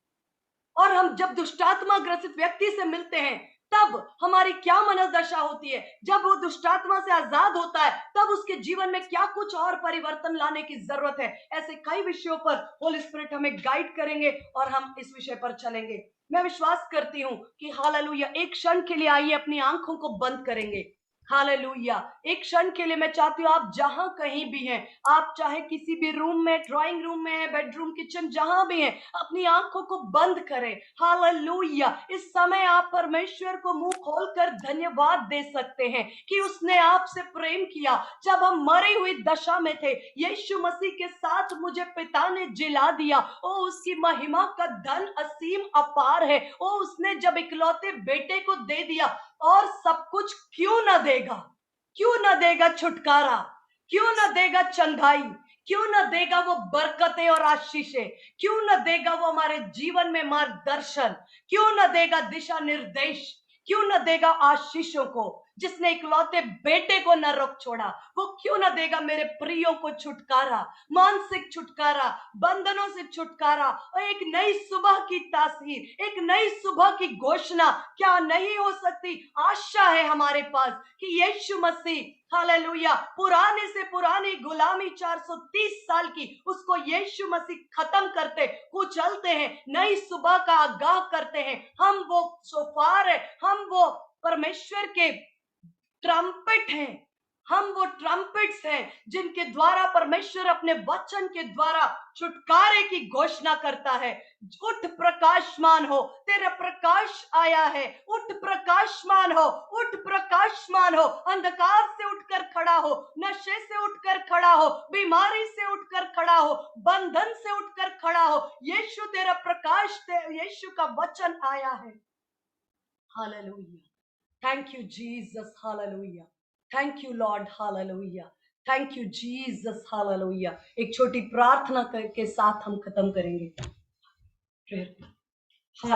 और हम जब दुष्टात्मा ग्रसित व्यक्ति से मिलते हैं तब हमारी क्या मनोदशा होती है, जब वो दुष्टात्मा से आजाद होता है तब उसके जीवन में क्या कुछ और परिवर्तन लाने की जरूरत है। ऐसे कई विषयों पर होली स्पिरिट हमें गाइड करेंगे और हम इस विषय पर चलेंगे। मैं विश्वास करती हूं कि हालेलुया, एक क्षण के लिए आइए अपनी आंखों को बंद करेंगे। हालेलुया, एक क्षण के लिए मैं चाहती हूँ आप जहां कहीं भी हैं, आप चाहे किसी भी रूम में, ड्राइंग रूम में है, बेडरूम, किचन, जहां भी हैं, अपनी आंखों को बंद करें। हालेलुया, इस समय आप परमेश्वर को मुंह खोलकर धन्यवाद दे सकते हैं कि उसने आपसे प्रेम किया। जब हम मरी हुई दशा में थे, यीशु मसीह के साथ मुझे पिता ने जिला दिया। ओ उसकी महिमा का धन असीम अपार है। ओ उसने जब इकलौते बेटे को दे दिया, और सब कुछ क्यों ना देगा, क्यों ना देगा छुटकारा, क्यों ना देगा चंगाई, क्यों ना देगा वो बरकतें और आशीषें, क्यों ना देगा वो हमारे जीवन में मार्गदर्शन, क्यों ना देगा दिशा निर्देश, क्यों ना देगा आशीषों को। जिसने इकलौते बेटे को न रोक छोड़ा, वो क्यों ना देगा मेरे प्रियो को छुटकारा, मानसिक छुटकारा, बंधनों से छुटकारा और एक नई सुबह की तासीर, एक नई सुबह की घोषणा क्या नहीं हो सकती। आशा है हमारे पास कि यीशु मसीह, हालेलुया, पुराने से पुरानी गुलामी 430 साल की, उसको यीशु मसीह खत्म करते, कुचलते हैं, नई सुबह का आगाह करते हैं। हम वो शोफार है, हम वो परमेश्वर के ट्रम्पेट हैं, हम वो ट्रम्पेट्स हैं जिनके द्वारा परमेश्वर अपने वचन के द्वारा छुटकारे की घोषणा करता है। उठ प्रकाशमान हो, तेरा प्रकाश आया है, उठ प्रकाशमान हो, उठ प्रकाशमान हो, अंधकार से उठकर खड़ा हो, नशे से उठकर खड़ा हो, बीमारी से उठकर खड़ा हो, बंधन से उठकर खड़ा हो। यीशु तेरा प्रकाश, यीशु का वचन आया है। Hallelujah, thank you Jesus, hallelujah, thank you Lord, hallelujah, thank you Jesus, hallelujah. एक छोटी प्रार्थना करके साथ हम खत्म करेंगे। प्रेयर